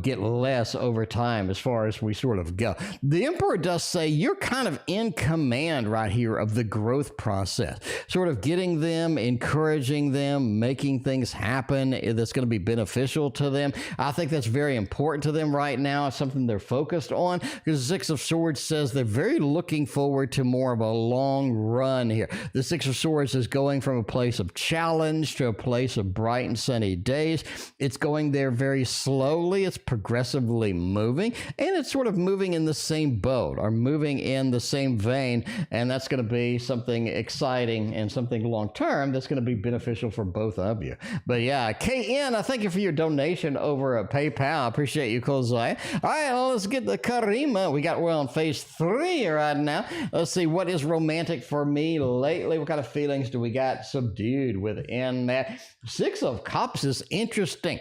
Speaker 1: get less over time as far as we sort of go. The Emperor does say you're kind of in command right here of the growth process, sort of getting them, encouraging encouraging them, making things happen that's going to be beneficial to them. I think that's very important to them right now. It's something they're focused on, because the Six of Swords says they're very looking forward to more of a long run here. The Six of Swords is going from a place of challenge to a place of bright and sunny days. It's going there very slowly. It's progressively moving, and it's sort of moving in the same boat or moving in the same vein, and that's going to be something exciting and something long-term that's going to be beneficial for both of you. But yeah, KN, I thank you for your donation over at PayPal. I appreciate you, Kozai. All right, well, let's get the karima. We're on phase 3 right now. Let's see, what is romantic for me lately? What kind of feelings do we got subdued within that? Six of Cups is interesting.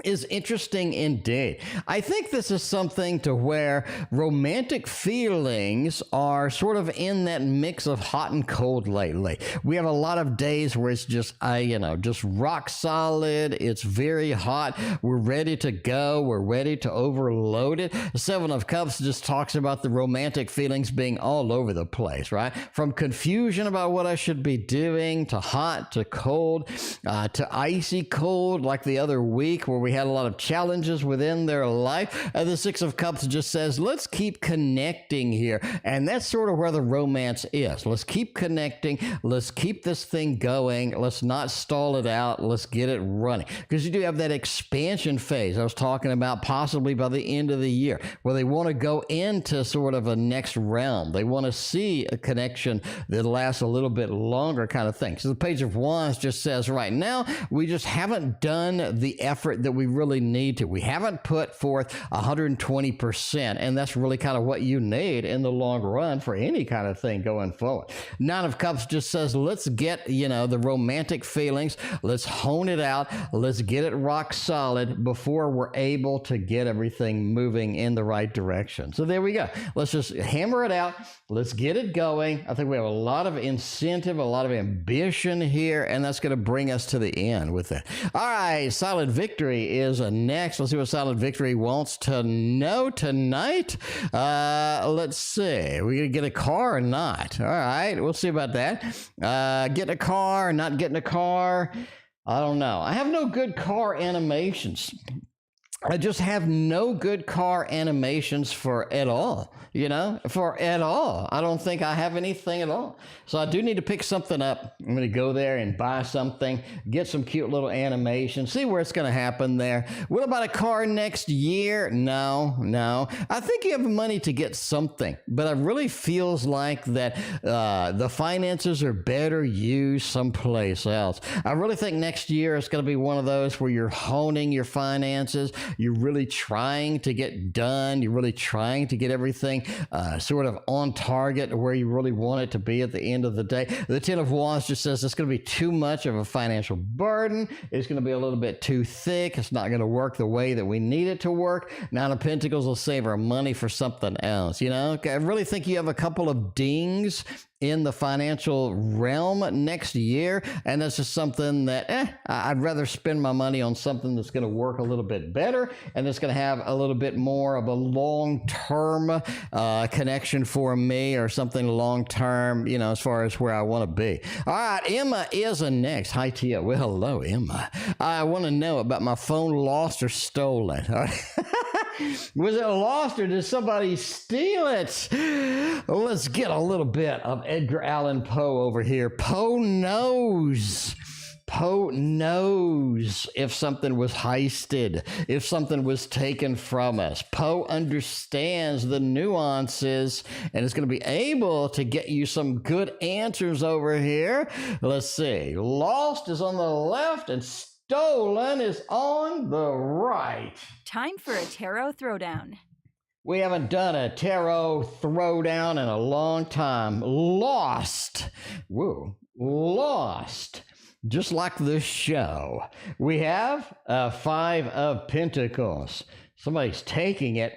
Speaker 1: Indeed. I think this is something to where romantic feelings are sort of in that mix of hot and cold lately. We have a lot of days where it's just, just rock solid. It's very hot. We're ready to go. We're ready to overload it. The Seven of Cups just talks about the romantic feelings being all over the place, right? From confusion about what I should be doing, to hot, to cold, to icy cold, like the other week where we had a lot of challenges within their life. The Six of Cups just says, let's keep connecting here. And that's sort of where the romance is. Let's keep connecting. Let's keep this thing going. Let's not stall it out. Let's get it running. Because you do have that expansion phase I was talking about, possibly by the end of the year, where they want to go into sort of a next realm. They want to see a connection that lasts a little bit longer, kind of thing. So the Page of Wands just says right now, we just haven't done the effort that we really need to. We haven't put forth 120%, and that's really kind of what you need in the long run for any kind of thing going forward. Nine of Cups just says, let's get, the romantic feelings. Let's hone it out. Let's get it rock solid before we're able to get everything moving in the right direction. So there we go. Let's just hammer it out. Let's get it going. I think we have a lot of incentive, a lot of ambition here, and that's going to bring us to the end with it. All right, Silent Victory is next. Let's see what Silent Victory wants to know tonight. Let's see. We gonna get a car or not? All right, we'll see about that. Getting a car, not getting a car. I don't know. I have no good car animations. I just have no good car animations for at all, for at all. I don't think I have anything at all. So I do need to pick something up. I'm going to go there and buy something, get some cute little animations, see where it's going to happen there. What about a car next year? No. I think you have money to get something, but it really feels like that the finances are better used someplace else. I really think next year it's going to be one of those where you're honing your finances. You're really trying to get done. You're really trying to get everything sort of on target where you really want it to be at the end of the day. The Ten of Wands just says it's going to be too much of a financial burden. It's going to be a little bit too thick. It's not going to work the way that we need it to work. Nine of Pentacles will save our money for something else. I really think you have a couple of dings in the financial realm next year, and that's just something that I'd rather spend my money on something that's going to work a little bit better and that's going to have a little bit more of a long-term connection for me, or something long-term, as far as where I want to be. All right, Emma is next. Hi, Tia. Well, hello, Emma. I want to know about my phone lost or stolen. All right. Was it lost or did somebody steal it? Let's get a little bit of Edgar Allan Poe over here. Poe knows if something was heisted, if something was taken from us. Poe understands the nuances and is going to be able to get you some good answers over here. Let's see. Lost is on the left and stolen is on the right.
Speaker 3: Time for a tarot throwdown.
Speaker 1: We haven't done a tarot throwdown in a long time. Lost. Woo. Lost. Just like this show. We have a Five of Pentacles. Somebody's taking it.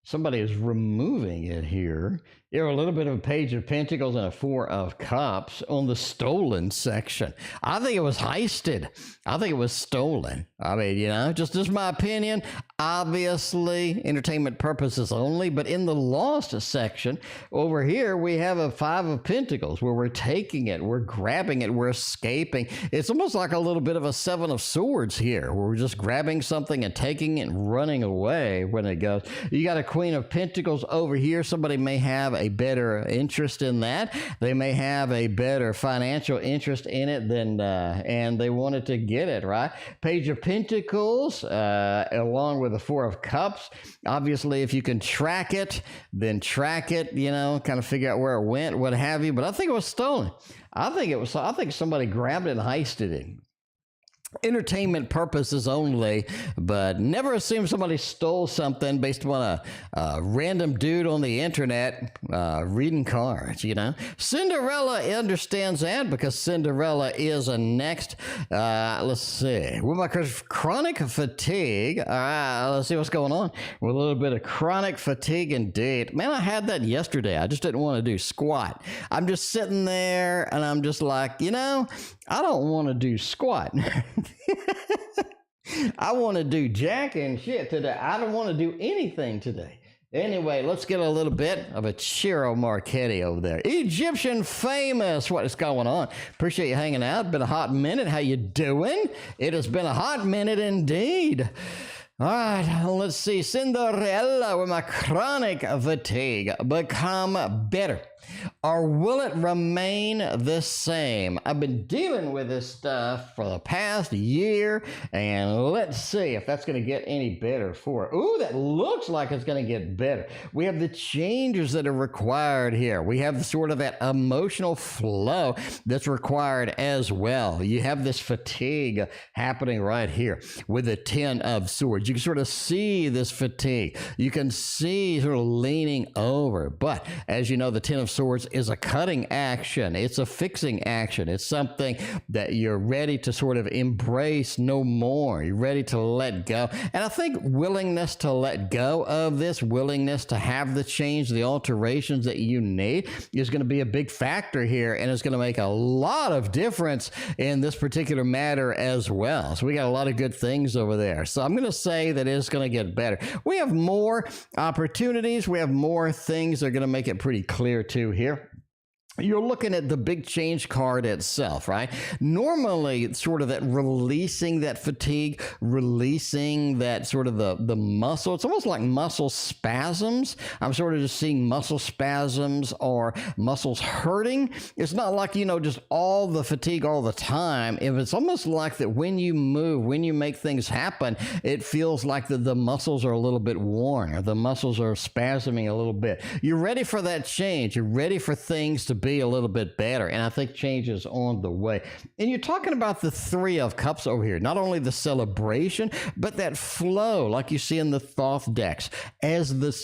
Speaker 1: Somebody is removing it here. You have a little bit of a Page of Pentacles and a Four of Cups on the stolen section. I think it was heisted. I think it was stolen. I mean, you know, just my opinion. Obviously, entertainment purposes only. But in the lost section, over here, we have a Five of Pentacles where we're taking it, we're grabbing it, we're escaping. It's almost like a little bit of a Seven of Swords here, where we're just grabbing something and taking it and running away when it goes. You got a Queen of Pentacles over here. Somebody may have a better interest in that. They may have a better financial interest in it than, and they wanted to get it, right? Page of Pentacles, along with the Four of Cups. Obviously, if you can track it, then track it, you know, kind of figure out where it went, what have you. But I think it was stolen. I think somebody grabbed it and heisted it. Entertainment purposes only, but never assume somebody stole something based upon a random dude on the internet reading cards, you know. Cinderella understands that because Cinderella is a next, let's see, with my chronic fatigue. All right, let's see what's going on with a little bit of chronic fatigue indeed. Man, I had that yesterday. I just didn't want to do squat. I'm just sitting there and I'm just like, you know, I don't want to do squat. I want to do jack and shit today. I don't want to do anything today. Anyway, let's get a little bit of a Chiro Marchetti over there. Egyptian famous. What is going on? Appreciate you hanging out. Been a hot minute. How you doing? It has been a hot minute indeed. All right, let's see. Cinderella with my chronic fatigue become better. Or will it remain the same? I've been dealing with this stuff for the past year, and let's see if that's going to get any better for it. Ooh, that looks like it's going to get better. We have the changes that are required here. We have sort of that emotional flow that's required as well. You have this fatigue happening right here with the Ten of Swords. You can sort of see this fatigue. You can see sort of leaning over. But as you know, the Ten of Swords is a cutting action. It's a fixing action. It's something that you're ready to sort of embrace no more. You're ready to let go. And I think willingness to let go of this, willingness to have the change, the alterations that you need is going to be a big factor here, and it's going to make a lot of difference in this particular matter as well. So we got a lot of good things over there. So I'm going to say that it's going to get better. We have more opportunities. We have more things that are going to make it pretty clear too here. You're looking at the big change card itself, right? Normally, it's sort of that releasing that fatigue, releasing that sort of the muscle. It's almost like muscle spasms. I'm sort of just seeing muscle spasms or muscles hurting. It's not like, you know, just all the fatigue all the time. If it's almost like that when you move, when you make things happen, it feels like the muscles are a little bit worn or the muscles are spasming a little bit. You're ready for that change. You're ready for things to be a little bit better, and I think change is on the way. And you're talking about the Three of Cups over here, not only the celebration, but that flow like you see in the Thoth decks. As the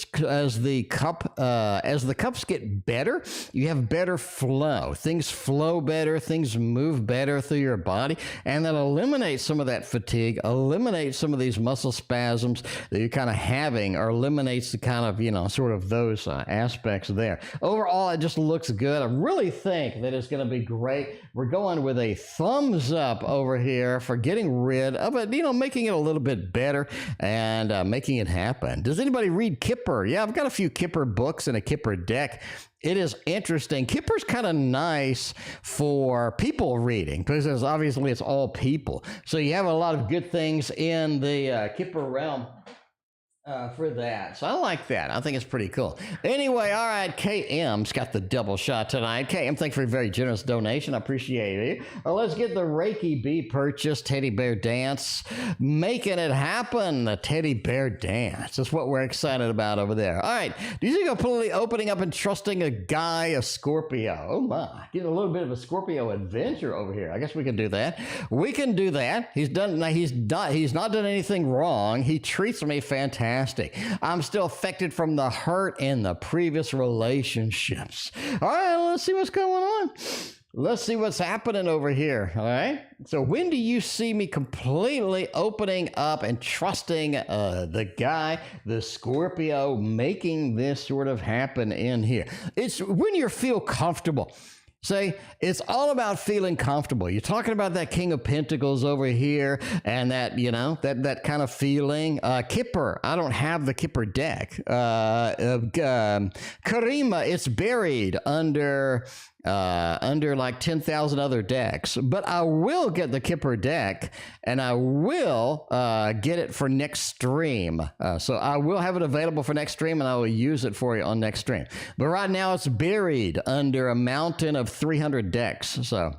Speaker 1: cups get better, you have better flow. Things flow better, things move better through your body, and that eliminates some of that fatigue, eliminates some of these muscle spasms that you're kind of having, or eliminates the kind of, you know, sort of those aspects there. Overall, it just looks good. I really think that it's going to be great. We're going with a thumbs up over here for getting rid of it, you know, making it a little bit better and making it happen. Does anybody read Kipper? Yeah, I've got a few Kipper books and a Kipper deck. It is interesting. Kipper's kind of nice for people reading because obviously it's all people. So you have a lot of good things in the Kipper realm. For that. So I like that. I think it's pretty cool. Anyway, all right, KM's got the double shot tonight. KM, thanks for a very generous donation. I appreciate it. Well, let's get the Reiki Bee purchase, Teddy Bear Dance. Making it happen, the Teddy Bear Dance. That's what we're excited about over there. All right, do you think completely opening up and trusting a guy, a Scorpio? Oh my, getting a little bit of a Scorpio adventure over here. I guess we can do that. We can do that. He's not done anything wrong. He treats me fantastic. I'm still affected from the hurt in the previous relationships. All right, let's see what's going on. Let's see what's happening over here. All right. So when do you see me completely opening up and trusting the guy, the Scorpio, making this sort of happen in here? It's when you feel comfortable. Say, it's all about feeling comfortable. You're talking about that King of Pentacles over here and that, you know, that kind of feeling. Kipper, I don't have the Kipper deck. Karima, it's buried under like 10,000 other decks, but I will get the Kipper deck and I will get it for next stream. So I will have it available for next stream and I will use it for you on next stream. But right now it's buried under a mountain of 300 decks. So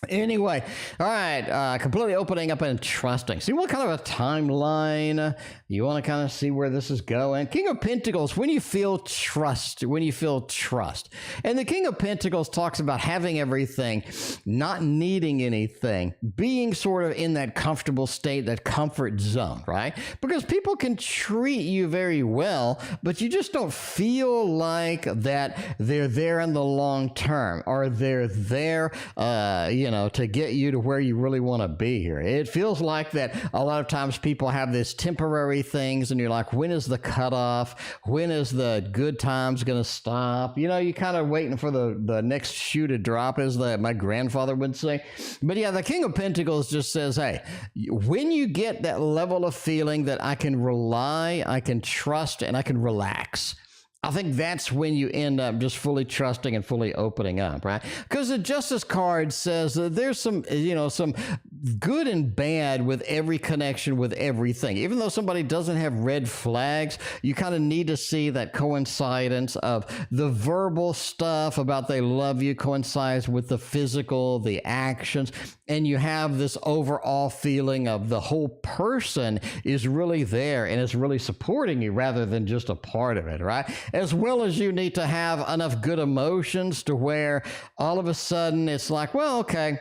Speaker 1: anyway, all right, completely opening up and trusting. See what kind of a timeline you want to kind of see where this is going. King of Pentacles, when you feel trust, And the King of Pentacles talks about having everything, not needing anything, being sort of in that comfortable state, that comfort zone, right? Because people can treat you very well, but you just don't feel like that they're there in the long term or they're there, to get you to where you really want to be here. It feels like that a lot of times people have this temporary things and you're like, when is the cutoff? When is the good times going to stop? You know, you kind of waiting for the next shoe to drop, as my grandfather would say. But yeah, the King of Pentacles just says, hey, when you get that level of feeling that I can rely, I can trust, and I can relax, I think that's when you end up just fully trusting and fully opening up, right? Because the Justice card says that there's some good and bad with every connection with everything. Even though somebody doesn't have red flags, you kind of need to see that coincidence of the verbal stuff about they love you coincides with the physical, the actions, and you have this overall feeling of the whole person is really there and is really supporting you rather than just a part of it, right? As well as you need to have enough good emotions to where all of a sudden it's like, well, okay,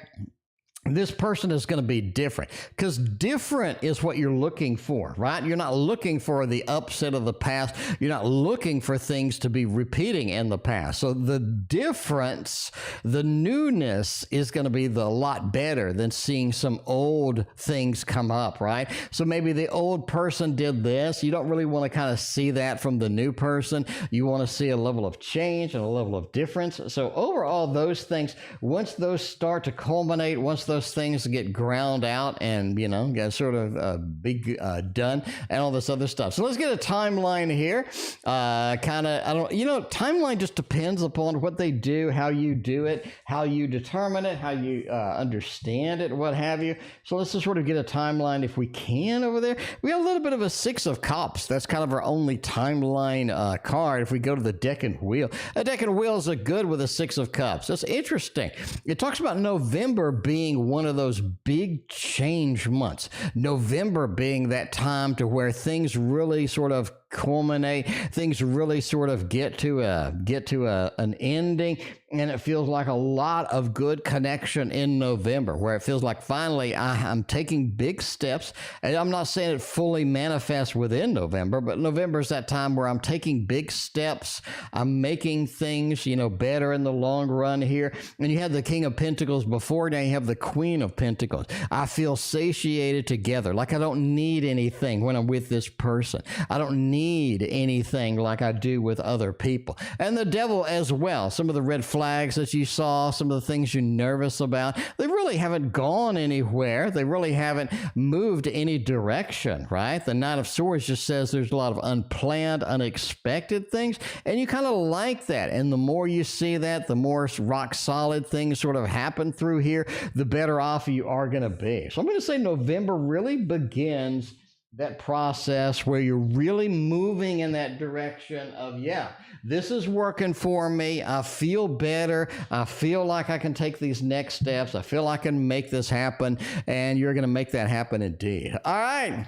Speaker 1: this person is going to be different, because different is what you're looking for, right? You're not looking for the upset of the past. You're not looking for things to be repeating in the past. So the difference, the newness is going to be a lot better than seeing some old things come up, right? So maybe the old person did this. You don't really want to kind of see that from the new person. You want to see a level of change and a level of difference. So overall, those things, once those start to culminate, once those things get ground out and, get sort of big done and all this other stuff. So let's get a timeline here. Timeline just depends upon what they do, how you do it, how you determine it, how you understand it, what have you. So let's just sort of get a timeline if we can over there. We got a little bit of a Six of Cups. That's kind of our only timeline card. If we go to the deck and wheel, a deck and wheels are good with a Six of Cups. That's interesting. It talks about November being one of those big change months. November being that time to where things really sort of culminate, things really sort of get to an ending, and it feels like a lot of good connection in November, where it feels like finally I'm taking big steps. And I'm not saying it fully manifests within November, but November is that time where I'm taking big steps. I'm making things, better in the long run here. And you have the King of Pentacles before, now you have the Queen of Pentacles. I feel satiated together, like I don't need anything when I'm with this person. I don't need anything like I do with other people. And the Devil as well. Some of the red flags that you saw, some of the things you're nervous about, they really haven't gone anywhere. They really haven't moved any direction, right? The Knight of Swords just says there's a lot of unplanned, unexpected things, and you kind of like that. And the more you see that, the more rock solid things sort of happen through here, the better off you are going to be. So I'm going to say November really begins that process where you're really moving in that direction of, yeah, this is working for me. I feel better. I feel like I can take these next steps. I feel like I can make this happen, and you're going to make that happen indeed. All right.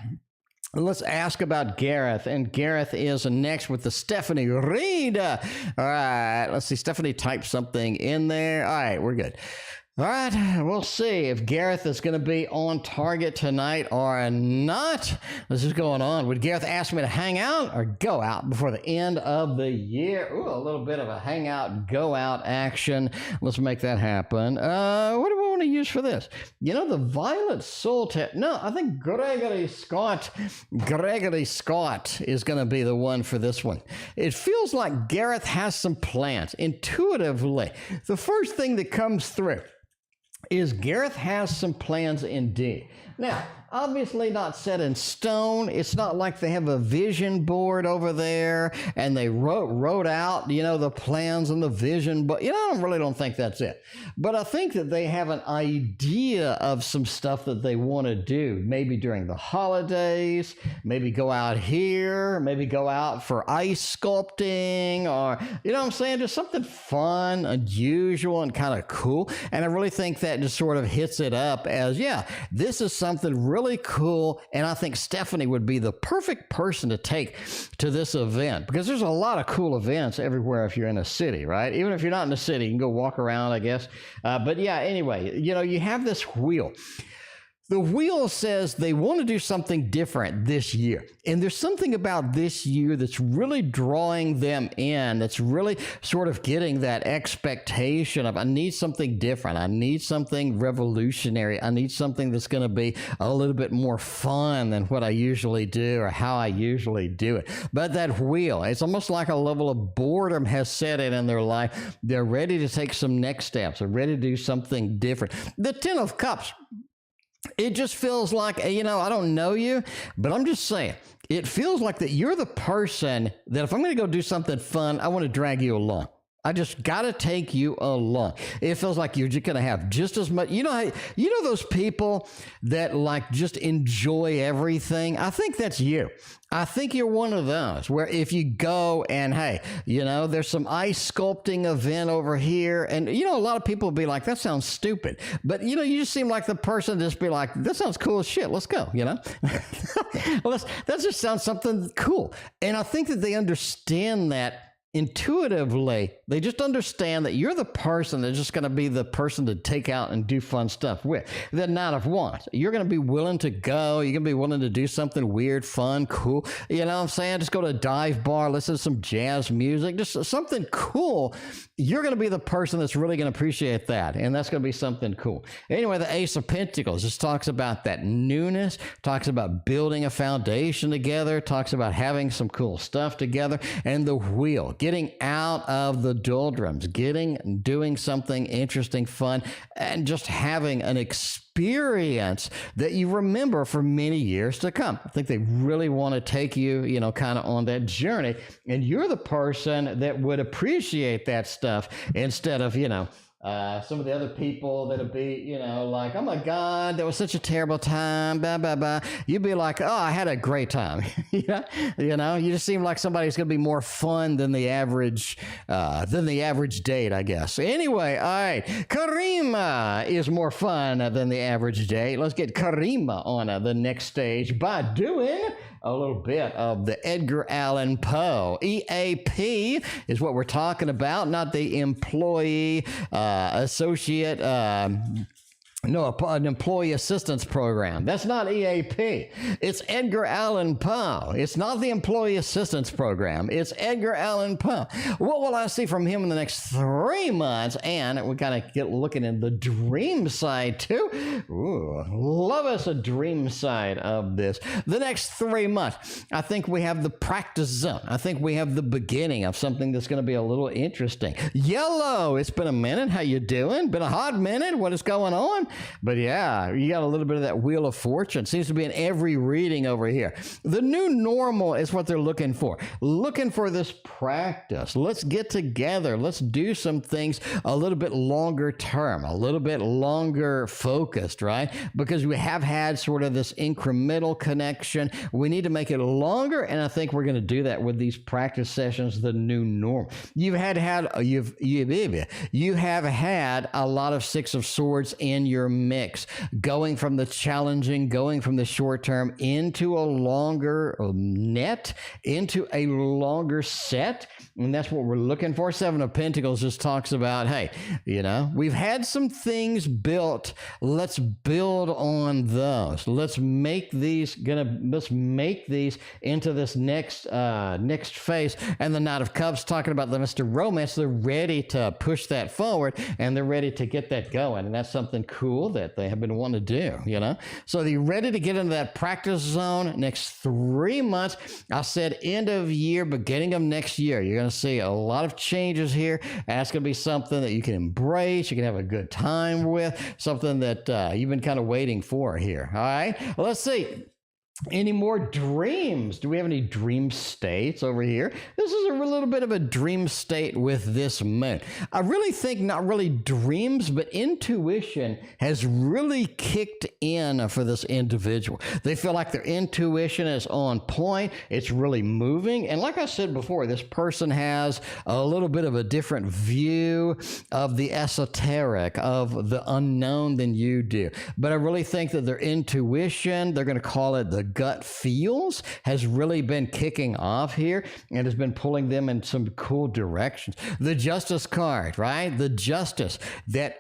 Speaker 1: Let's ask about Gareth, and Gareth is next with the Stephanie read. All right, let's see. Stephanie typed something in there. All right, we're good. All right, we'll see if Gareth is going to be on target tonight or not. This is going on. Would Gareth ask me to hang out or go out before the end of the year? Ooh, a little bit of a hang out, go out action. Let's make that happen. What do we want to use for this? You know, the Violet Soul Test. No, I think Gregory Scott is going to be the one for this one. It feels like Gareth has some plans intuitively. The first thing that comes through is Gareth has some plans indeed. Now, obviously not set in stone. It's not like they have a vision board over there and they wrote out, you know, the plans and the vision. But, you know, I really don't think that's it. But I think that they have an idea of some stuff that they want to do. Maybe during the holidays, maybe go out here, maybe go out for ice sculpting or, you know what I'm saying? Just something fun, unusual, and kind of cool. And I really think that just sort of hits it up as, yeah, this is something really cool, and I think Stephanie would be the perfect person to take to this event because there's a lot of cool events everywhere if you're in a city, right? Even if you're not in a city, you can go walk around, I guess. But yeah, anyway, you know, you have this wheel. The wheel says they want to do something different this year. And there's something about this year that's really drawing them in, that's really sort of getting that expectation of, I need something different. I need something revolutionary. I need something that's going to be a little bit more fun than what I usually do or how I usually do it. But that wheel, it's almost like a level of boredom has set in their life. They're ready to take some next steps. They're ready to do something different. The Ten of Cups, it just feels like, you know, I don't know you, but I'm just saying, it feels like that you're the person that if I'm going to go do something fun, I want to drag you along. I just got to take you along. It feels like you're just going to have just as much, you know those people that like just enjoy everything. I think that's you. I think you're one of those where if you go and, hey, you know, there's some ice sculpting event over here. And, you know, a lot of people will be like, that sounds stupid. But, you know, you just seem like the person to just be like, that sounds cool as shit. Let's go, you know. Well, that just sounds something cool. And I think that they understand that intuitively. They just understand that you're the person that's just going to be the person to take out and do fun stuff with. The Knight of Wands. You're going to be willing to go. You're going to be willing to do something weird, fun, cool. You know what I'm saying? Just go to a dive bar, listen to some jazz music, just something cool. You're going to be the person that's really going to appreciate that. And that's going to be something cool. Anyway, the Ace of Pentacles just talks about that newness, talks about building a foundation together, talks about having some cool stuff together, and the Wheel, getting out of the doldrums, doing something interesting, fun, and just having an experience that you remember for many years to come. I think they really want to take you, you know, kind of on that journey. And you're the person that would appreciate that stuff instead of, you know, some of the other people that'll be, you know, like, oh my God, that was such a terrible time, blah, blah, blah. You'd be like, oh, I had a great time. You know, you just seem like somebody's going to be more fun than the average date, I guess. Anyway, all right, Karima is more fun than the average date. Let's get Karima on the next stage by doing a little bit of the Edgar Allan Poe. EAP is what we're talking about, not the employee associate an employee assistance program. That's not EAP. It's Edgar Allan Poe. It's not the employee assistance program. It's Edgar Allan Poe. What will I see from him in the next 3 months? And we kind of get looking in the dream side too. Ooh, love us a dream side of this. The next 3 months, I think we have the practice zone. I think we have the beginning of something that's going to be a little interesting. Yellow, it's been a minute. How you doing? Been a hot minute. What is going on? But yeah, you got a little bit of that Wheel of Fortune. Seems to be in every reading over here. The new normal is what they're looking for. Looking for this practice. Let's get together. Let's do some things a little bit longer term, a little bit longer focused, right? Because we have had sort of this incremental connection. We need to make it longer, and I think we're going to do that with these practice sessions, the new normal. You have had a lot of Six of Swords in your your mix, going from the challenging, going from the short term into a longer net, into a longer set. And that's what we're looking for. Seven of Pentacles just talks about, hey, you know, we've had some things built. Let's build on those. Let's make these into this next phase. And the Knight of Cups talking about the Mr. Romance. They're ready to push that forward and they're ready to get that going. And that's something cool that they have been wanting to do, you know? So they're ready to get into that practice zone next 3 months. I said end of year, beginning of next year. You're going to see a lot of changes here. And that's going to be something that you can embrace. You can have a good time with, something that you've been kind of waiting for here. All right. Well, let's see. Any more dreams? Do we have any dream states over here? This is a little bit of a dream state with this moon. I really think not really dreams, but intuition has really kicked in for this individual. They feel like their intuition is on point. It's really moving. And like I said before, this person has a little bit of a different view of the esoteric, of the unknown than you do. But I really think that their intuition, they're going to call it the gut feels, has really been kicking off here and has been pulling them in some cool directions. The Justice card, right? The Justice, that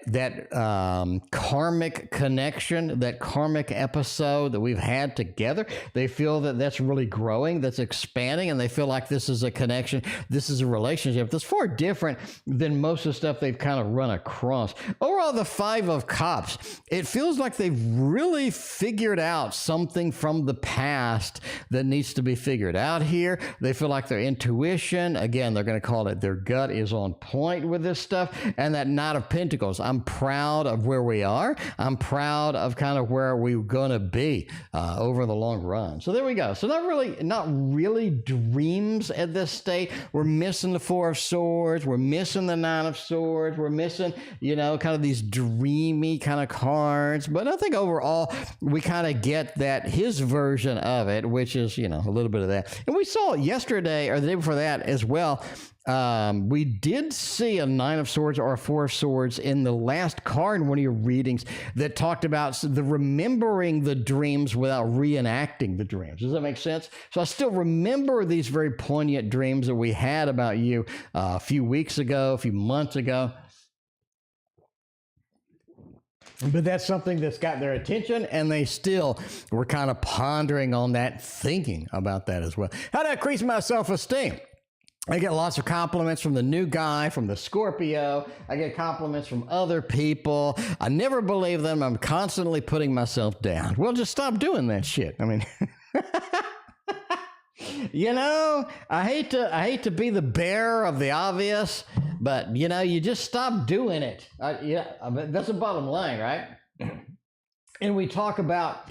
Speaker 1: karmic connection, that karmic episode that we've had together, they feel that that's really growing, that's expanding, and they feel like this is a connection, this is a relationship that's far different than most of the stuff they've kind of run across. Overall, the Five of Cups, it feels like they've really figured out something from the past that needs to be figured out here. They feel like their intuition, again, they're going to call it their gut, is on point with this stuff. And that Knight of Pentacles, I'm proud of where we are. I'm proud of kind of where we're going to be over the long run. So there we go. So not really dreams at this state. We're missing the Four of Swords. We're missing the Nine of Swords. We're missing, you know, kind of these dreamy kind of cards. But I think overall, we kind of get that his version of it, which is, you know, a little bit of that. And we saw yesterday or the day before that as well. We did see a Nine of Swords or a Four of Swords in the last card in one of your readings that talked about the remembering the dreams without reenacting the dreams. Does that make sense? So I still remember these very poignant dreams that we had about you a few weeks ago, a few months ago. But that's something that's got their attention, and they still were kind of pondering on that, thinking about that as well. How to increase my self-esteem? I get lots of compliments from the new guy, from the Scorpio. I get compliments from other people. I never believe them. I'm constantly putting myself down. Well, just stop doing that shit. I mean... You know, I hate to be the bearer of the obvious, but you know, you just stop doing it. Yeah, that's the bottom line, right? And we talk about,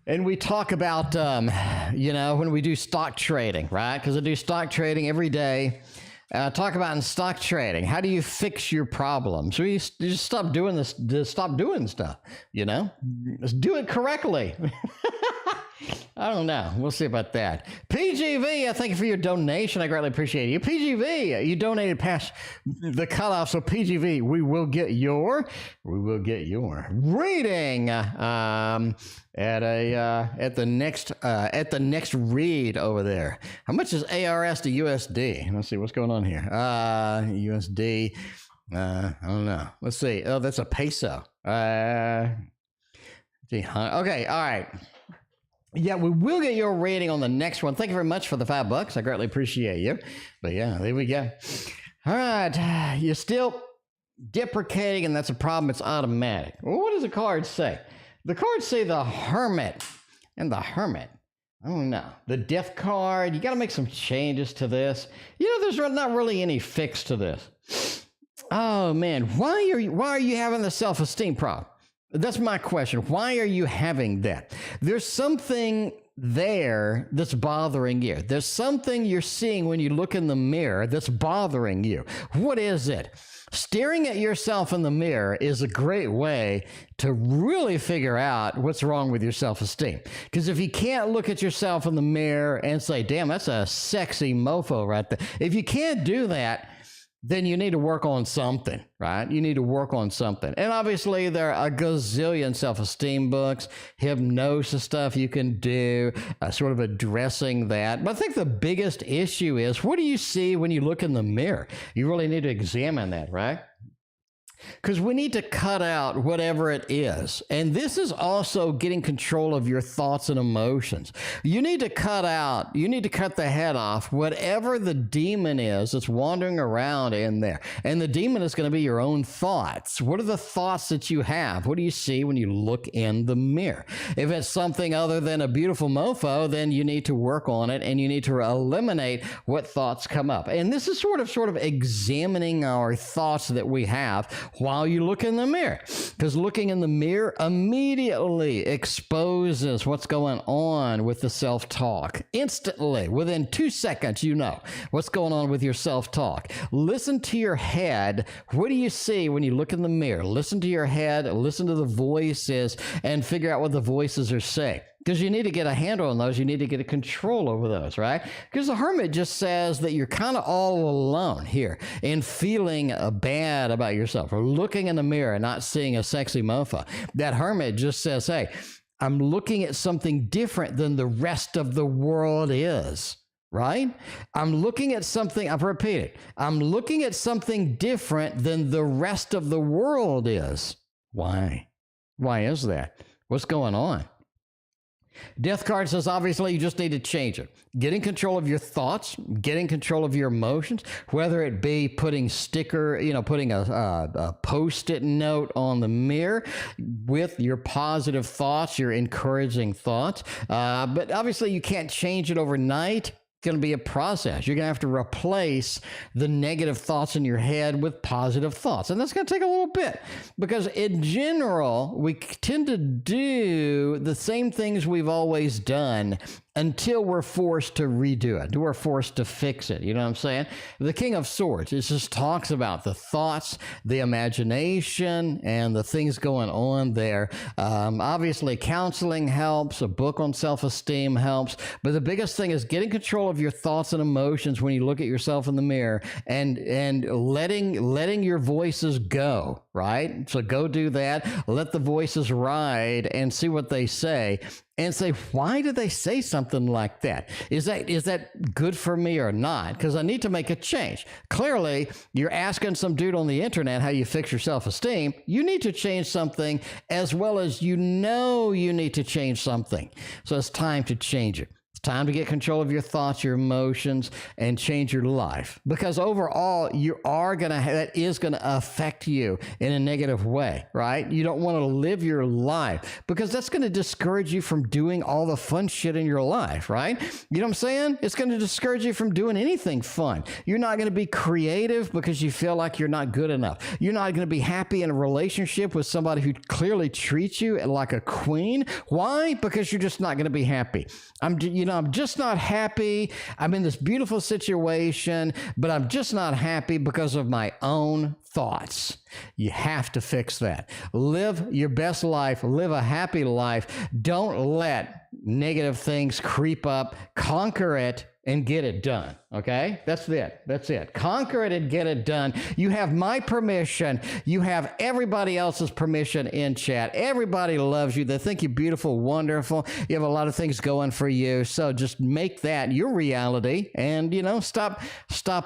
Speaker 1: you know, when we do stock trading, right? Because I do stock trading every day. Talk about in stock trading, how do you fix your problems? So you just stop doing this, just stop doing stuff, you know? Just do it correctly. I don't know. We'll see about that. PGV, thank you for your donation. I greatly appreciate you. PGV, you donated past the cutoff, so PGV, we will get your reading at the next read over there. How much is ARS to USD? Let's see what's going on here. USD. I don't know. Let's see. Oh, that's a peso. Okay. All right. Yeah, we will get your rating on the next one. Thank you very much for the $5. I greatly appreciate you. But yeah, there we go. All right. You're still deprecating, and that's a problem. It's automatic. Well, what does the card say? The cards say the Hermit. And the Hermit, I don't know. The Death card, you got to make some changes to this. You know, there's not really any fix to this. Oh, man. Why are you having the self-esteem problem? That's my question. Why are you having that? There's something there that's bothering you. There's something you're seeing when you look in the mirror that's bothering you. What is it? Staring at yourself in the mirror is a great way to really figure out what's wrong with your self-esteem. Because if you can't look at yourself in the mirror and say, damn, that's a sexy mofo right there. If you can't do that, then you need to work on something, right? You need to work on something. And obviously, there are a gazillion self-esteem books, hypnosis stuff you can do, sort of addressing that. But I think the biggest issue is, what do you see when you look in the mirror? You really need to examine that, right? Because we need to cut out whatever it is. And this is also getting control of your thoughts and emotions. You need to cut the head off whatever the demon is that's wandering around in there. And the demon is going to be your own thoughts. What are the thoughts that you have? What do you see when you look in the mirror? If it's something other than a beautiful mofo, then you need to work on it and you need to eliminate what thoughts come up. And this is sort of examining our thoughts that we have while you look in the mirror, because looking in the mirror immediately exposes what's going on with the self-talk. Instantly, within 2 seconds, you know what's going on with your self-talk. Listen to your head. What do you see when you look in the mirror? Listen to your head, listen to the voices, and figure out what the voices are saying. Because you need to get a handle on those. You need to get a control over those, right? Because the hermit just says that you're kind of all alone here in feeling bad about yourself or looking in the mirror and not seeing a sexy mofo. That hermit just says, hey, I'm looking at something different than the rest of the world is, right? I'm looking at something, I've repeated, I'm looking at something different than the rest of the world is. Why? Why is that? What's going on? Death card says, obviously, you just need to change it. Getting control of your thoughts, getting control of your emotions, whether it be putting a Post-it note on the mirror with your positive thoughts, your encouraging thoughts. But obviously, you can't change it overnight. Going to be a process. You're going to have to replace the negative thoughts in your head with positive thoughts. And that's going to take a little bit because in general, we tend to do the same things we've always done until we're forced to redo it, we're forced to fix it. You know what I'm saying? The King of Swords, it just talks about the thoughts, the imagination, and the things going on there. Obviously, counseling helps. A book on self-esteem helps. But the biggest thing is getting control of your thoughts and emotions when you look at yourself in the mirror and letting your voices go, right? So go do that. Let the voices ride and see what they say. And say, why did they say something like that? Is that good for me or not? Because I need to make a change. Clearly, you're asking some dude on the internet how you fix your self-esteem. You need to change something as well as you know you need to change something. So it's time to change it. Time to get control of your thoughts, your emotions, and change your life. Because overall, that is going to affect you in a negative way, right? You don't want to live your life because that's going to discourage you from doing all the fun shit in your life, right? You know what I'm saying? It's going to discourage you from doing anything fun. You're not going to be creative because you feel like you're not good enough. You're not going to be happy in a relationship with somebody who clearly treats you like a queen. Why? Because you're just not going to be happy. I'm just not happy. I'm in this beautiful situation, but I'm just not happy because of my own thoughts. You have to fix that. Live your best life. Live a happy life. Don't let negative things creep up. Conquer it and get it done. Okay? That's it. Conquer it and get it done. You have my permission. You have everybody else's permission in chat. Everybody loves you. They think you're beautiful, wonderful. You have a lot of things going for you. So just make that your reality and, stop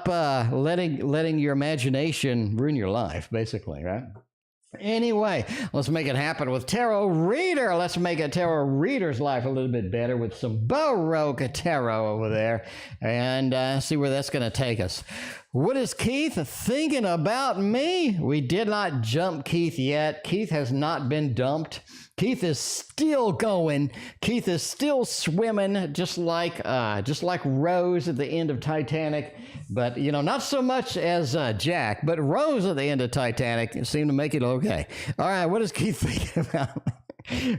Speaker 1: letting your imagination ruin your life, basically, right? Anyway, let's make it happen with Tarot Reader. Let's make a Tarot Reader's life a little bit better with some Baroque Tarot over there and see where that's going to take us. What is Keith thinking about me? We did not jump Keith yet. Keith has not been dumped. Keith is still going. Keith is still swimming, just like Rose at the end of Titanic. But, not so much as Jack, but Rose at the end of Titanic seemed to make it okay. All right, what is Keith thinking about?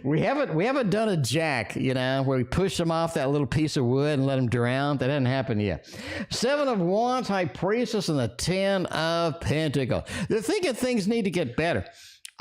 Speaker 1: We haven't done a Jack, where we push him off that little piece of wood and let him drown. That hasn't happened yet. 7 of Wands, High Priestess, and the 10 of Pentacles. They're thinking things need to get better.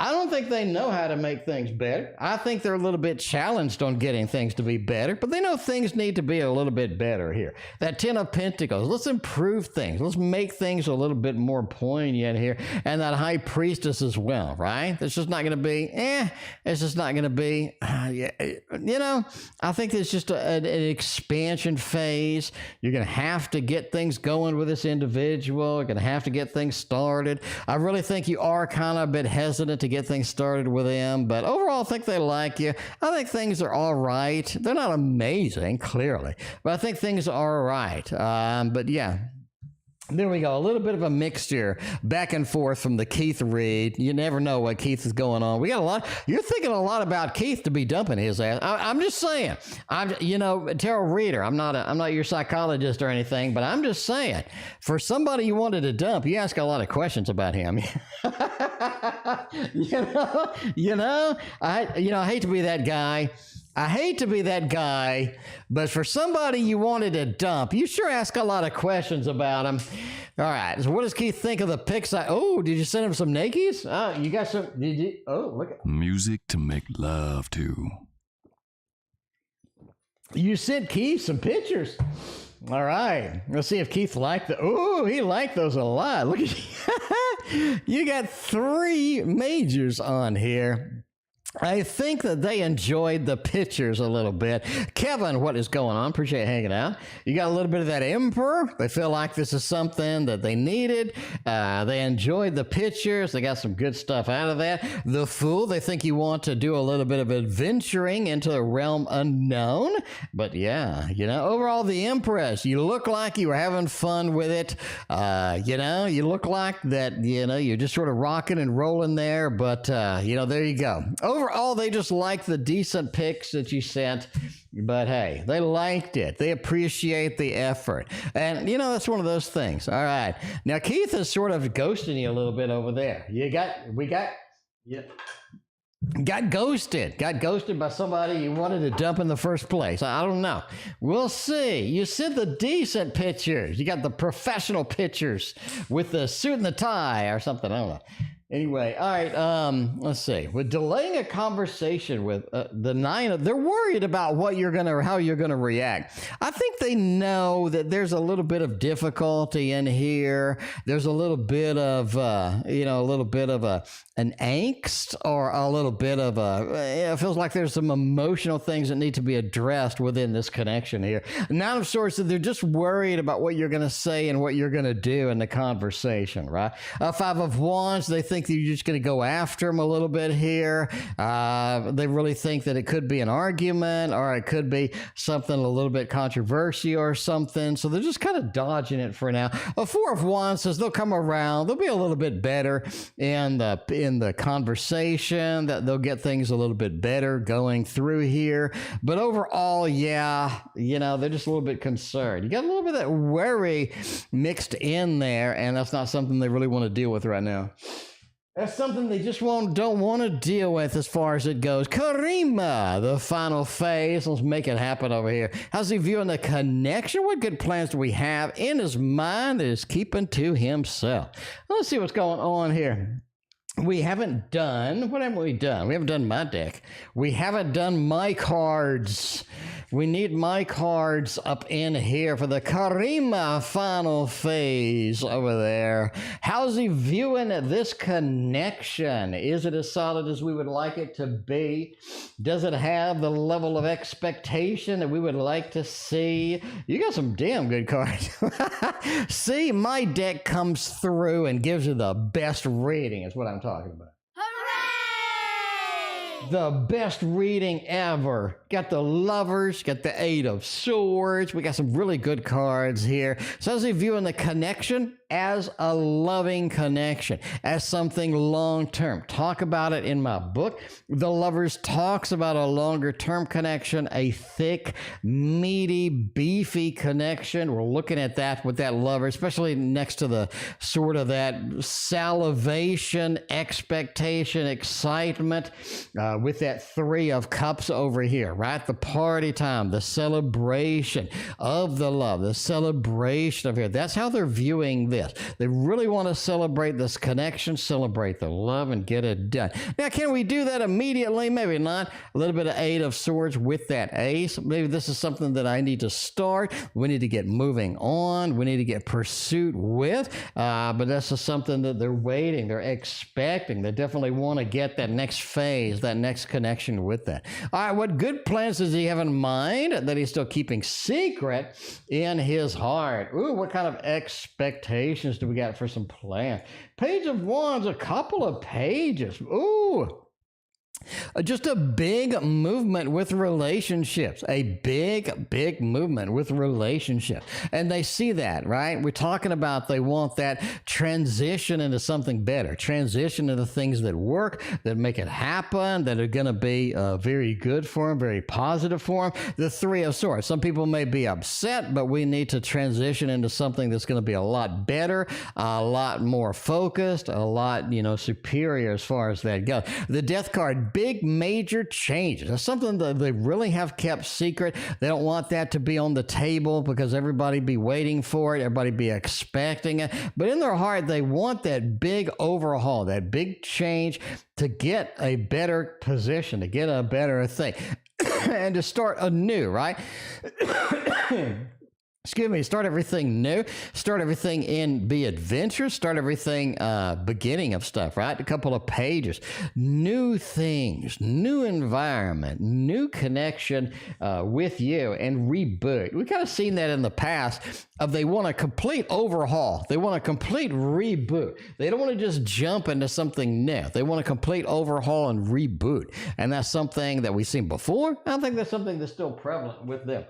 Speaker 1: I don't think they know how to make things better. I think they're a little bit challenged on getting things to be better, but they know things need to be a little bit better here. That 10 of Pentacles, let's improve things. Let's make things a little bit more poignant here. And that High Priestess as well, right? It's just not going to be, it's just not going to be, you know, I think it's just an expansion phase. You're going to have to get things going with this individual. You're going to have to get things started. I really think you are kind of a bit hesitant to get things started with them, but overall I think they like you. I think things are all right. They're not amazing, clearly, but I think things are all right. But yeah, there we go. A little bit of a mixture back and forth from the Keith read. You never know what Keith is going on. We got a lot. You're thinking a lot about Keith to be dumping his ass. I'm just saying. You know, tarot reader. I'm not your psychologist or anything, but I'm just saying. For somebody you wanted to dump, you ask a lot of questions about him. I hate to be that guy. But for somebody you wanted to dump, you sure ask a lot of questions about him. All right, so what does Keith think of the pics? Did you send him some nakies? You got some, did you? Oh, look at
Speaker 4: music to make love to.
Speaker 1: You sent Keith some pictures. All right, let's see if Keith liked he liked those a lot. Look at you. You got 3 majors on here. I think that they enjoyed the pictures a little bit. Kevin, what is going on? Appreciate hanging out. You got a little bit of that Emperor. They feel like this is something that they needed. They enjoyed the pictures. They got some good stuff out of that. The Fool, they think you want to do a little bit of adventuring into the realm unknown. But yeah, overall the Empress, you look like you were having fun with it. You look like that, you're just sort of rocking and rolling there. But, there you go. Overall, they just liked the decent pics that you sent, but hey, they liked it. They appreciate the effort. And, that's one of those things. All right. Now, Keith is sort of ghosting you a little bit over there. Got ghosted by somebody you wanted to dump in the first place. I don't know. We'll see. You sent the decent pictures. You got the professional pictures with the suit and the tie or something. I don't know. Anyway, all right, let's see. With delaying a conversation with the 9, they're worried about how you're going to react. I think they know that there's a little bit of difficulty in here. There's a little bit of, an angst or a little bit of it feels like there's some emotional things that need to be addressed within this connection here. 9 of Swords, they're just worried about what you're going to say and what you're going to do in the conversation, right? 5 of Wands, they think that you're just going to go after them a little bit here. They really think that it could be an argument or it could be something a little bit controversial or something. So they're just kind of dodging it for now. 4 of Wands says they'll come around. They'll be a little bit better in the conversation, that they'll get things a little bit better going through here. But overall, they're just a little bit concerned. You got a little bit of that worry mixed in there, and that's not something they really want to deal with right now. That's something they just don't want to deal with as far as it goes. Karima, the final phase. Let's make it happen over here. How's he viewing the connection? What good plans do we have in his mind that is keeping to himself? Let's see what's going on here. What haven't we done? We haven't done my deck. We haven't done my cards. We need my cards up in here for the Karima final phase over there. How's he viewing this connection? Is it as solid as we would like it to be? Does it have the level of expectation that we would like to see? You got some damn good cards. See, my deck comes through and gives you the best reading is what I'm talking about. The best reading ever. Got the Lovers, got the 8 of Swords. We got some really good cards here. So as he viewing the connection as a loving connection, as something long-term. Talk about it in my book. The Lovers talks about a longer-term connection, a thick, meaty, beefy connection. We're looking at that with that Lover, especially next to the sort of that salivation, expectation, excitement. with that Three of Cups over here, right? The party time, the celebration of the love, the celebration of here. That's how they're viewing this. They really want to celebrate this connection, celebrate the love, and get it done. Now, can we do that immediately? Maybe not. A little bit of Eight of Swords with that Ace. Maybe this is something that I need to start. We need to get moving on. We need to get pursuit with. But this is something that they're waiting. They're expecting. They definitely want to get that next phase, that next connection with that. All right, what good plans does he have in mind that he's still keeping secret in his heart? Ooh, what kind of expectations do we got for some plans? Page of Wands, a couple of pages. Ooh. Just a big movement with relationships, a big movement with relationships. And they see that, right? We're talking about they want that transition into something better, transition into things that work, that make it happen, that are going to be very good for them, very positive for them. The Three of Swords. Some people may be upset, but we need to transition into something that's going to be a lot better, a lot more focused, a lot, superior as far as that goes. The Death card, big major changes. That's something that they really have kept secret. They don't want that to be on the table because everybody be waiting for it, everybody be expecting it. But in their heart, they want that big overhaul, that big change to get a better position, to get a better thing, and to start anew, right? Excuse me, start everything new, start everything be adventurous, start everything beginning of stuff, right? A couple of pages, new things, new environment, new connection with you, and reboot. We kind of seen that in the past of they want a complete overhaul. They want a complete reboot. They don't want to just jump into something new. They want a complete overhaul and reboot. And that's something that we've seen before. I think that's something that's still prevalent with them.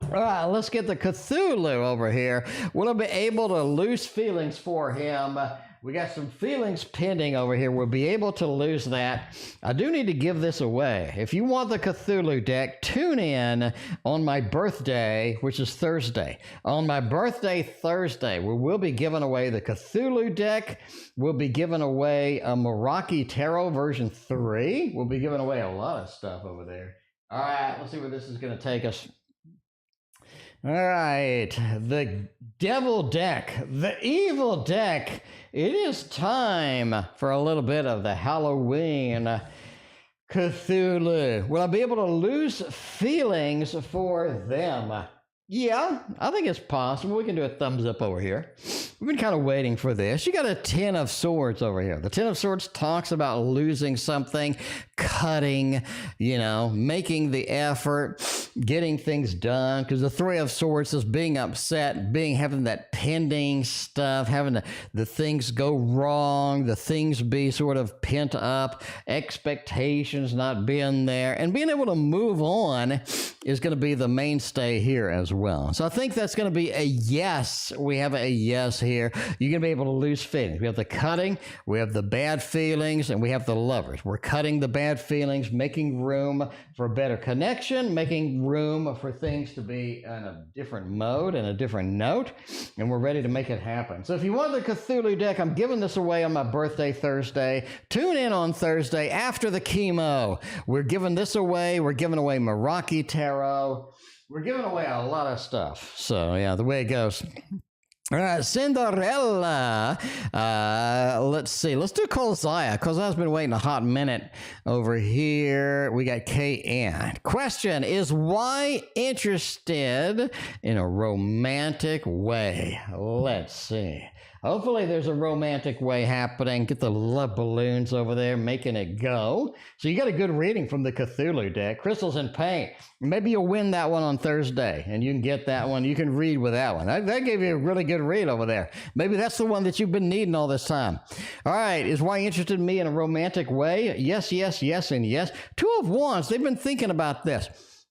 Speaker 1: All right, let's get the Cthulhu over here. Will I be able to lose feelings for him? We got some feelings pending over here. We'll be able to lose that. I do need to give this away. If you want the Cthulhu deck, tune in on my birthday, which is Thursday. On my birthday, Thursday, we will be giving away the Cthulhu deck. We'll be giving away a Meraki Tarot version 3. We'll be giving away a lot of stuff over there. All right, let's see where this is going to take us. All right, the devil deck, the evil deck. It is time for a little bit of the Halloween Cthulhu. Will I be able to lose feelings for them? Yeah, I think it's possible. We can do a thumbs up over here. We've been kind of waiting for this. You got a Ten of Swords over here. The Ten of Swords talks about losing something, cutting, making the effort, getting things done. Because the Three of Swords is being upset, having that pending stuff, having the things go wrong, the things be sort of pent up, expectations not being there, and being able to move on is going to be the mainstay here as well. So I think that's going to be a yes. We have a yes here. You're going to be able to lose feelings. We have the cutting, we have the bad feelings, and we have the lovers. We're cutting the bad feelings, making room for a better connection, making room for things to be in a different mode and a different note, and we're ready to make it happen. So if you want the Cthulhu deck, I'm giving this away on my birthday, Thursday. Tune in on Thursday after the chemo. We're giving this away. We're giving away Meraki Tarot. We're giving away a lot of stuff. So, yeah, the way it goes. All right, Cinderella. Let's see. Let's do Kozaya. Kozaya's been waiting a hot minute over here. We got KN. Question is, why interested in a romantic way? Let's see. Hopefully there's a romantic way happening. Get the love balloons over there, making it go. So you got a good reading from the Cthulhu deck. Crystals and Paint. Maybe you'll win that one on Thursday, and you can get that one. You can read with that one. That gave you a really good read over there. Maybe that's the one that you've been needing all this time. All right, is why interested in me in a romantic way? Yes, yes, yes, and yes. Two of Wands. They've been thinking about this.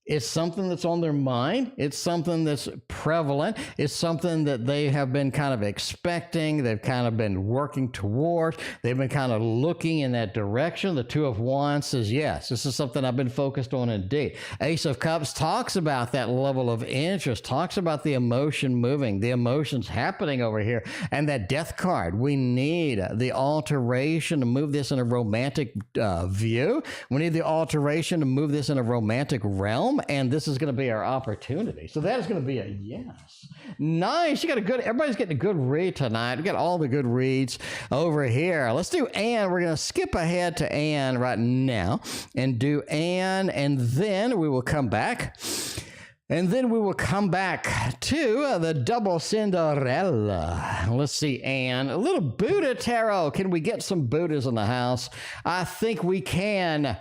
Speaker 1: It's something that's on their mind. It's something that's prevalent. It's something that they have been kind of expecting. They've kind of been working towards. They've been kind of looking in that direction. The Two of Wands says, yes, this is something I've been focused on indeed. Ace of Cups talks about that level of interest, talks about the emotion moving, the emotions happening over here. And that Death card, we need the alteration to move this in a romantic view. We need the alteration to move this in a romantic realm. And this is going to be our opportunity. So that is going to be a yes. Nice. You got a good, everybody's getting a good read tonight. We got all the good reads over here. Let's do Anne. We're going to skip ahead to Anne right now and do Anne, and then we will come back. And then we will come back to the double Cinderella. Let's see, Anne. A little Buddha tarot. Can we get some Buddhas in the house? I think we can.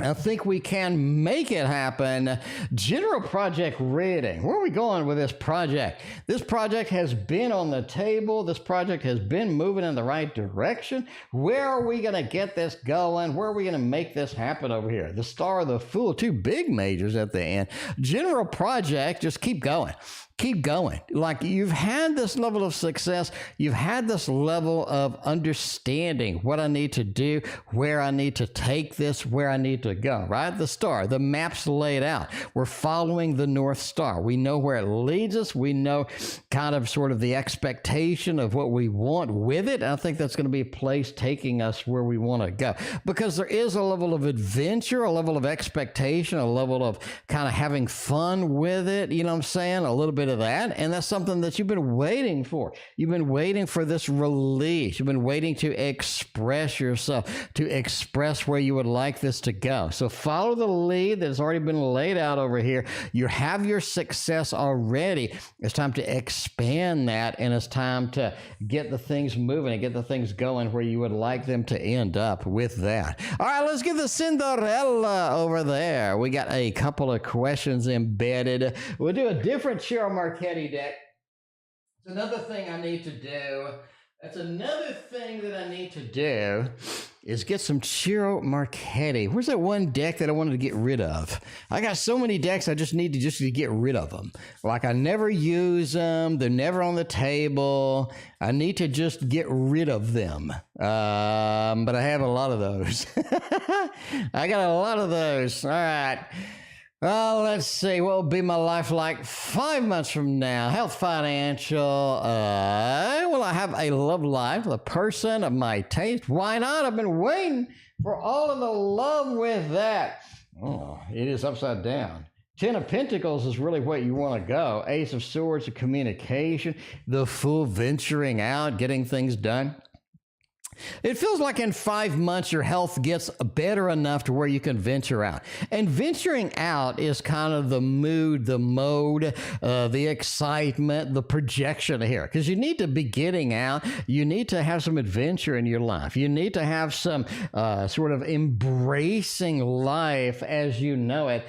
Speaker 1: I think we can make it happen. General project reading. Where are we going with this project? This project has been on the table. This project has been moving in the right direction. Where are we going to get this going? Where are we going to make this happen over here? The Star of the Fool, two big majors at the end. General project, just keep going. Keep going. Like, you've had this level of success. You've had this level of understanding what I need to do, where I need to take this, where I need to go, right? The star, the map's laid out. We're following the North Star. We know where it leads us. We know kind of sort of the expectation of what we want with it. And I think that's going to be a place taking us where we want to go, because there is a level of adventure, a level of expectation, a level of kind of having fun with it. You know what I'm saying? A little bit of that, and that's something that you've been waiting for. You've been waiting for this release. You've been waiting to express yourself, to express where you would like this to go. So follow the lead that has already been laid out over here. You have your success already. It's time to expand that, and it's time to get the things moving and get the things going where you would like them to end up with that. All right, let's get the Cinderella over there. We got a couple of questions embedded. We'll do a different Cheryl Marchetti deck. It's another thing I need to do. That's another thing that I need to do is get some Cheryl Marchetti. Where's that one deck that I wanted to get rid of? I got so many decks, I just need to get rid of them. Like, I never use them. They're never on the table. I need to just get rid of them. But I have a lot of those. I got a lot of those. All right. Well, let's see. What will be my life like 5 months from now? Health, financial. Will I have a love life? A person of my taste? Why not? I've been waiting for all of the love with that. Oh, it is upside down. 10 of Pentacles is really what you want to go. Ace of Swords, communication, the Fool, venturing out, getting things done. It feels like in 5 months your health gets better enough to where you can venture out. And venturing out is kind of the mood, the mode, the excitement, the projection here. Because you need to be getting out. You need to have some adventure in your life. You need to have some sort of embracing life as you know it,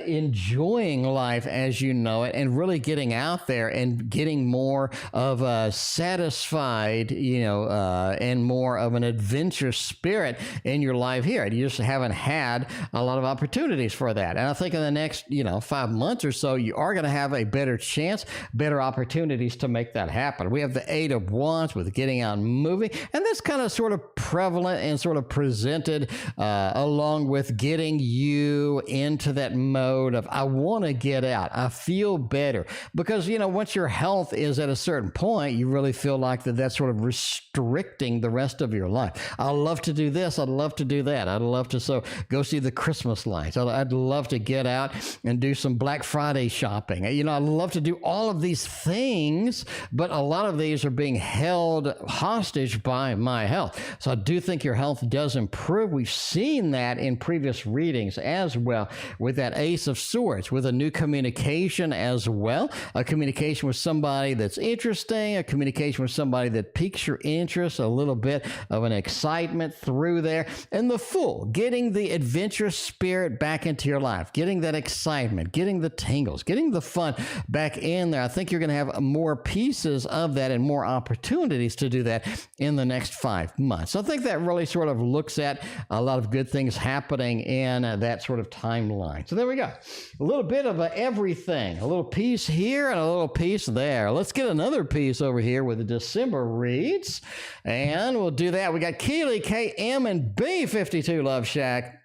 Speaker 1: enjoying life as you know it, and really getting out there and getting more of a satisfied, and more of an adventure spirit in your life here. You just haven't had a lot of opportunities for that. And I think in the next, 5 months or so, you are going to have a better chance, better opportunities to make that happen. We have the 8 of Wands with getting out and moving. And that's kind of sort of prevalent and sort of presented along with getting you into that mode of, I want to get out. I feel better. Because, once your health is at a certain point, you really feel like that's sort of restricting the rest of your life. I'd love to do this. I'd love to do that. I'd love to go see the Christmas lights. I'd love to get out and do some Black Friday shopping. I'd love to do all of these things, but a lot of these are being held hostage by my health. So I do think your health does improve. We've seen that in previous readings as well with that Ace of Swords, with a new communication as well, a communication with somebody that's interesting, a communication with somebody that piques your interest a little bit. of an excitement through there. And the Fool, getting the adventurous spirit back into your life, getting that excitement, getting the tingles, getting the fun back in there. I think you're going to have more pieces of that and more opportunities to do that in the next 5 months. So I think that really sort of looks at a lot of good things happening in that sort of timeline. So there we go. A little bit of everything, a little piece here and a little piece there. Let's get another piece over here with the December reads, and we'll do that. We got Keeli, KM, and B52 Love Shack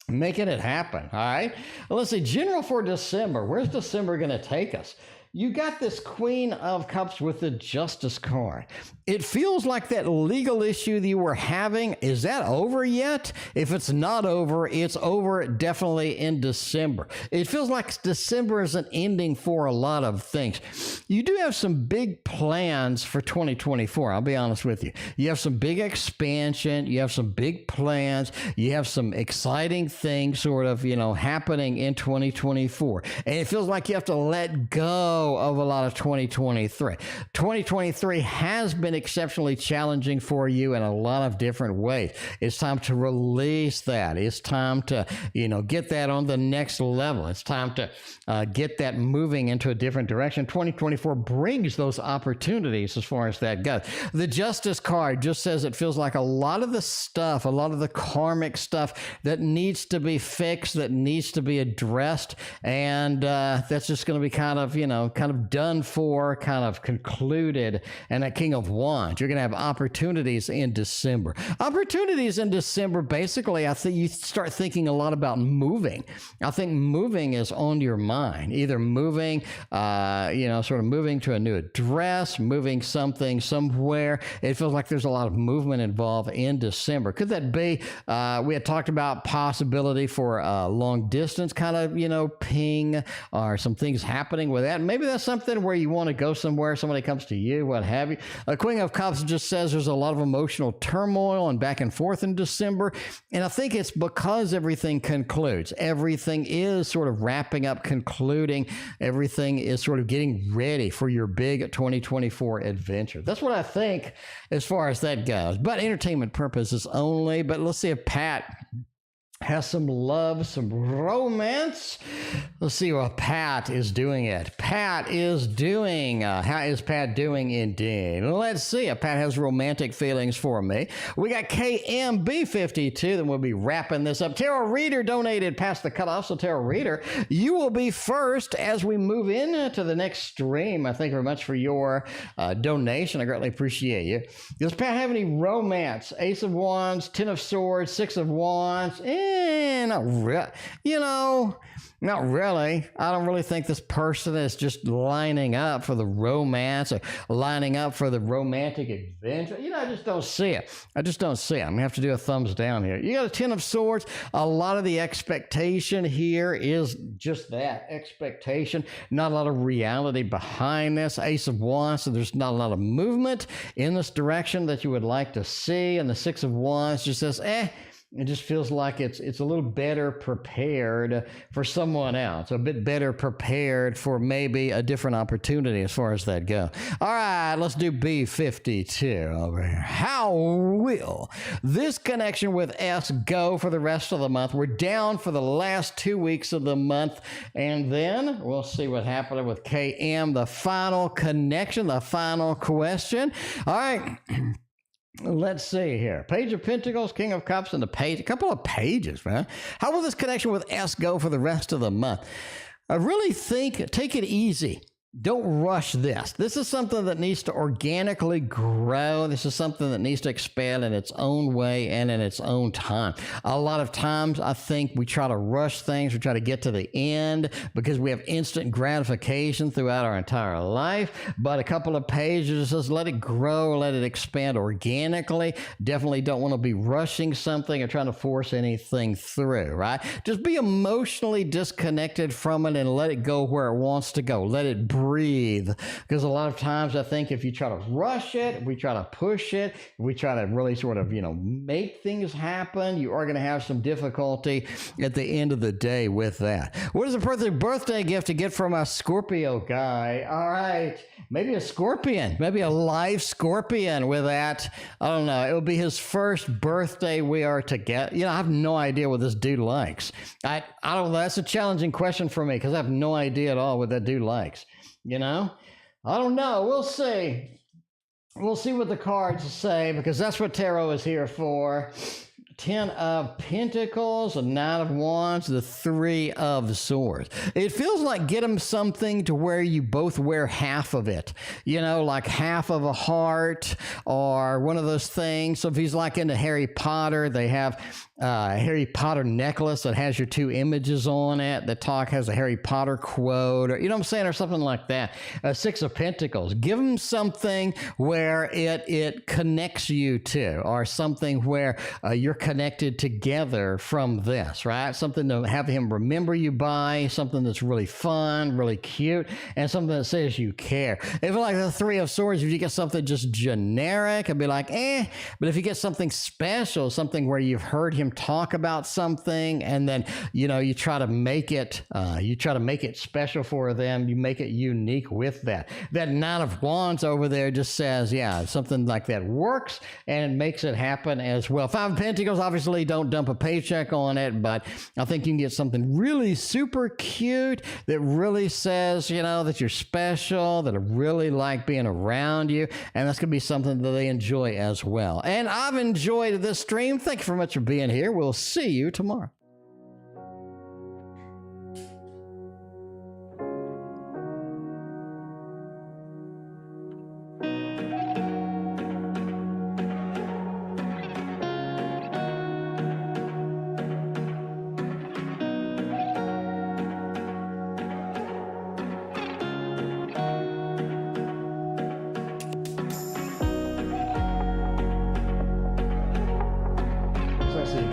Speaker 1: making it happen. All right. Well, let's see. General for December. Where's December going to take us? You got this Queen of Cups with the Justice card. It feels like that legal issue that you were having, is that over yet? If it's not over, it's over definitely in December. It feels like December is an ending for a lot of things. You do have some big plans for 2024, I'll be honest with you. You have some big expansion, you have some big plans, you have some exciting things sort of, happening in 2024. And it feels like you have to let go of a lot of 2023. 2023 has been exceptionally challenging for you in a lot of different ways. It's time to release that. It's time to, get that on the next level. It's time to get that moving into a different direction. 2024 brings those opportunities as far as that goes. The Justice card just says it feels like a lot of the stuff, a lot of the karmic stuff that needs to be fixed, that needs to be addressed, and that's just going to be kind of done for, kind of concluded. And that King of Wands, you're going to have opportunities in December. Opportunities in December, basically, I think you start thinking a lot about moving. I think moving is on your mind. Either moving, sort of moving to a new address, moving something somewhere. It feels like there's a lot of movement involved in December. Could that be, we had talked about possibility for long distance kind of, ping, or some things happening with that. Maybe that's something where you want to go somewhere, somebody comes to you, what have you. Queen of Cups just says there's a lot of emotional turmoil and back and forth in December. And I think it's because everything concludes. Everything is sort of wrapping up, concluding. Everything is sort of getting ready for your big 2024 adventure. That's what I think as far as that goes. But entertainment purposes only. But let's see if Pat has some love, some romance. Let's see what Pat is doing it. Pat is doing, how is Pat doing indeed? Let's see if Pat has romantic feelings for me. We got KMB52, then we'll be wrapping this up. Tarot Reader donated past the cutoff, so Tarot Reader, you will be first as we move into the next stream. I thank you very much for your donation. I greatly appreciate you. Does Pat have any romance? Ace of Wands, 10 of Swords, 6 of Wands, not really. I don't really think this person is just lining up for the romance or lining up for the romantic adventure. I just don't see it. I'm going to have to do a thumbs down here. You got a 10 of Swords. A lot of the expectation here is just that, expectation. Not a lot of reality behind this. Ace of Wands, so there's not a lot of movement in this direction that you would like to see. And the 6 of Wands just says, it just feels like it's a little better prepared for someone else, a bit better prepared for maybe a different opportunity as far as that goes. All right, let's do B52 over here. How will this connection with S go for the rest of the month? We're down for the last 2 weeks of the month, and then we'll see what happened with KM, the final connection, the final question. All right. Let's see here. Page of Pentacles, King of Cups, and a couple of pages, man. How will this connection with S go for the rest of the month? I really think, take it easy. Don't rush this. This is something that needs to organically grow. This is something that needs to expand in its own way and in its own time. A lot of times, I think we try to rush things. We try to get to the end because we have instant gratification throughout our entire life. But a couple of pages says let it grow, let it expand organically. Definitely don't want to be rushing something or trying to force anything through, right? Just be emotionally disconnected from it and let it go where it wants to go. Let it breathe. Because a lot of times I think if you try to rush it, if we try to push it, if we try to really sort of, make things happen, you are going to have some difficulty at the end of the day with that. What is a perfect birthday gift to get from a Scorpio guy? All right. Maybe a scorpion, maybe a live scorpion with that. I don't know. It will be his first birthday we are to get. I have no idea what this dude likes. I don't know. That's a challenging question for me because I have no idea at all what that dude likes. I don't know. We'll see. We'll see what the cards say because that's what tarot is here for. 10 of Pentacles, a 9 of Wands, the 3 of Swords. It feels like get him something to where you both wear half of it, like half of a heart or one of those things. So if he's like into Harry Potter, they have a Harry Potter necklace that has your 2 images on it. The talk has a Harry Potter quote, or, what I'm saying, or something like that. 6 of Pentacles. Give him something where it connects you to, or something where you're connected together from this, right? Something to have him remember you by, something that's really fun, really cute, and something that says you care. If like the 3 of Swords, if you get something just generic, I'd be like, but if you get something special, something where you've heard him talk about something, and then, you try to make it, special for them, you make it unique with that. That 9 of Wands over there just says, something like that works, and it makes it happen as well. 5 of Pentacles, obviously don't dump a paycheck on it, but I think you can get something really super cute that really says, that you're special, that I really like being around you, and that's going to be something that they enjoy as well. And I've enjoyed this stream. Thank you very much for being here. We'll see you tomorrow.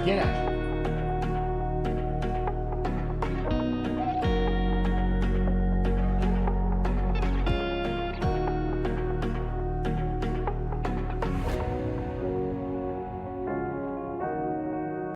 Speaker 1: Get out.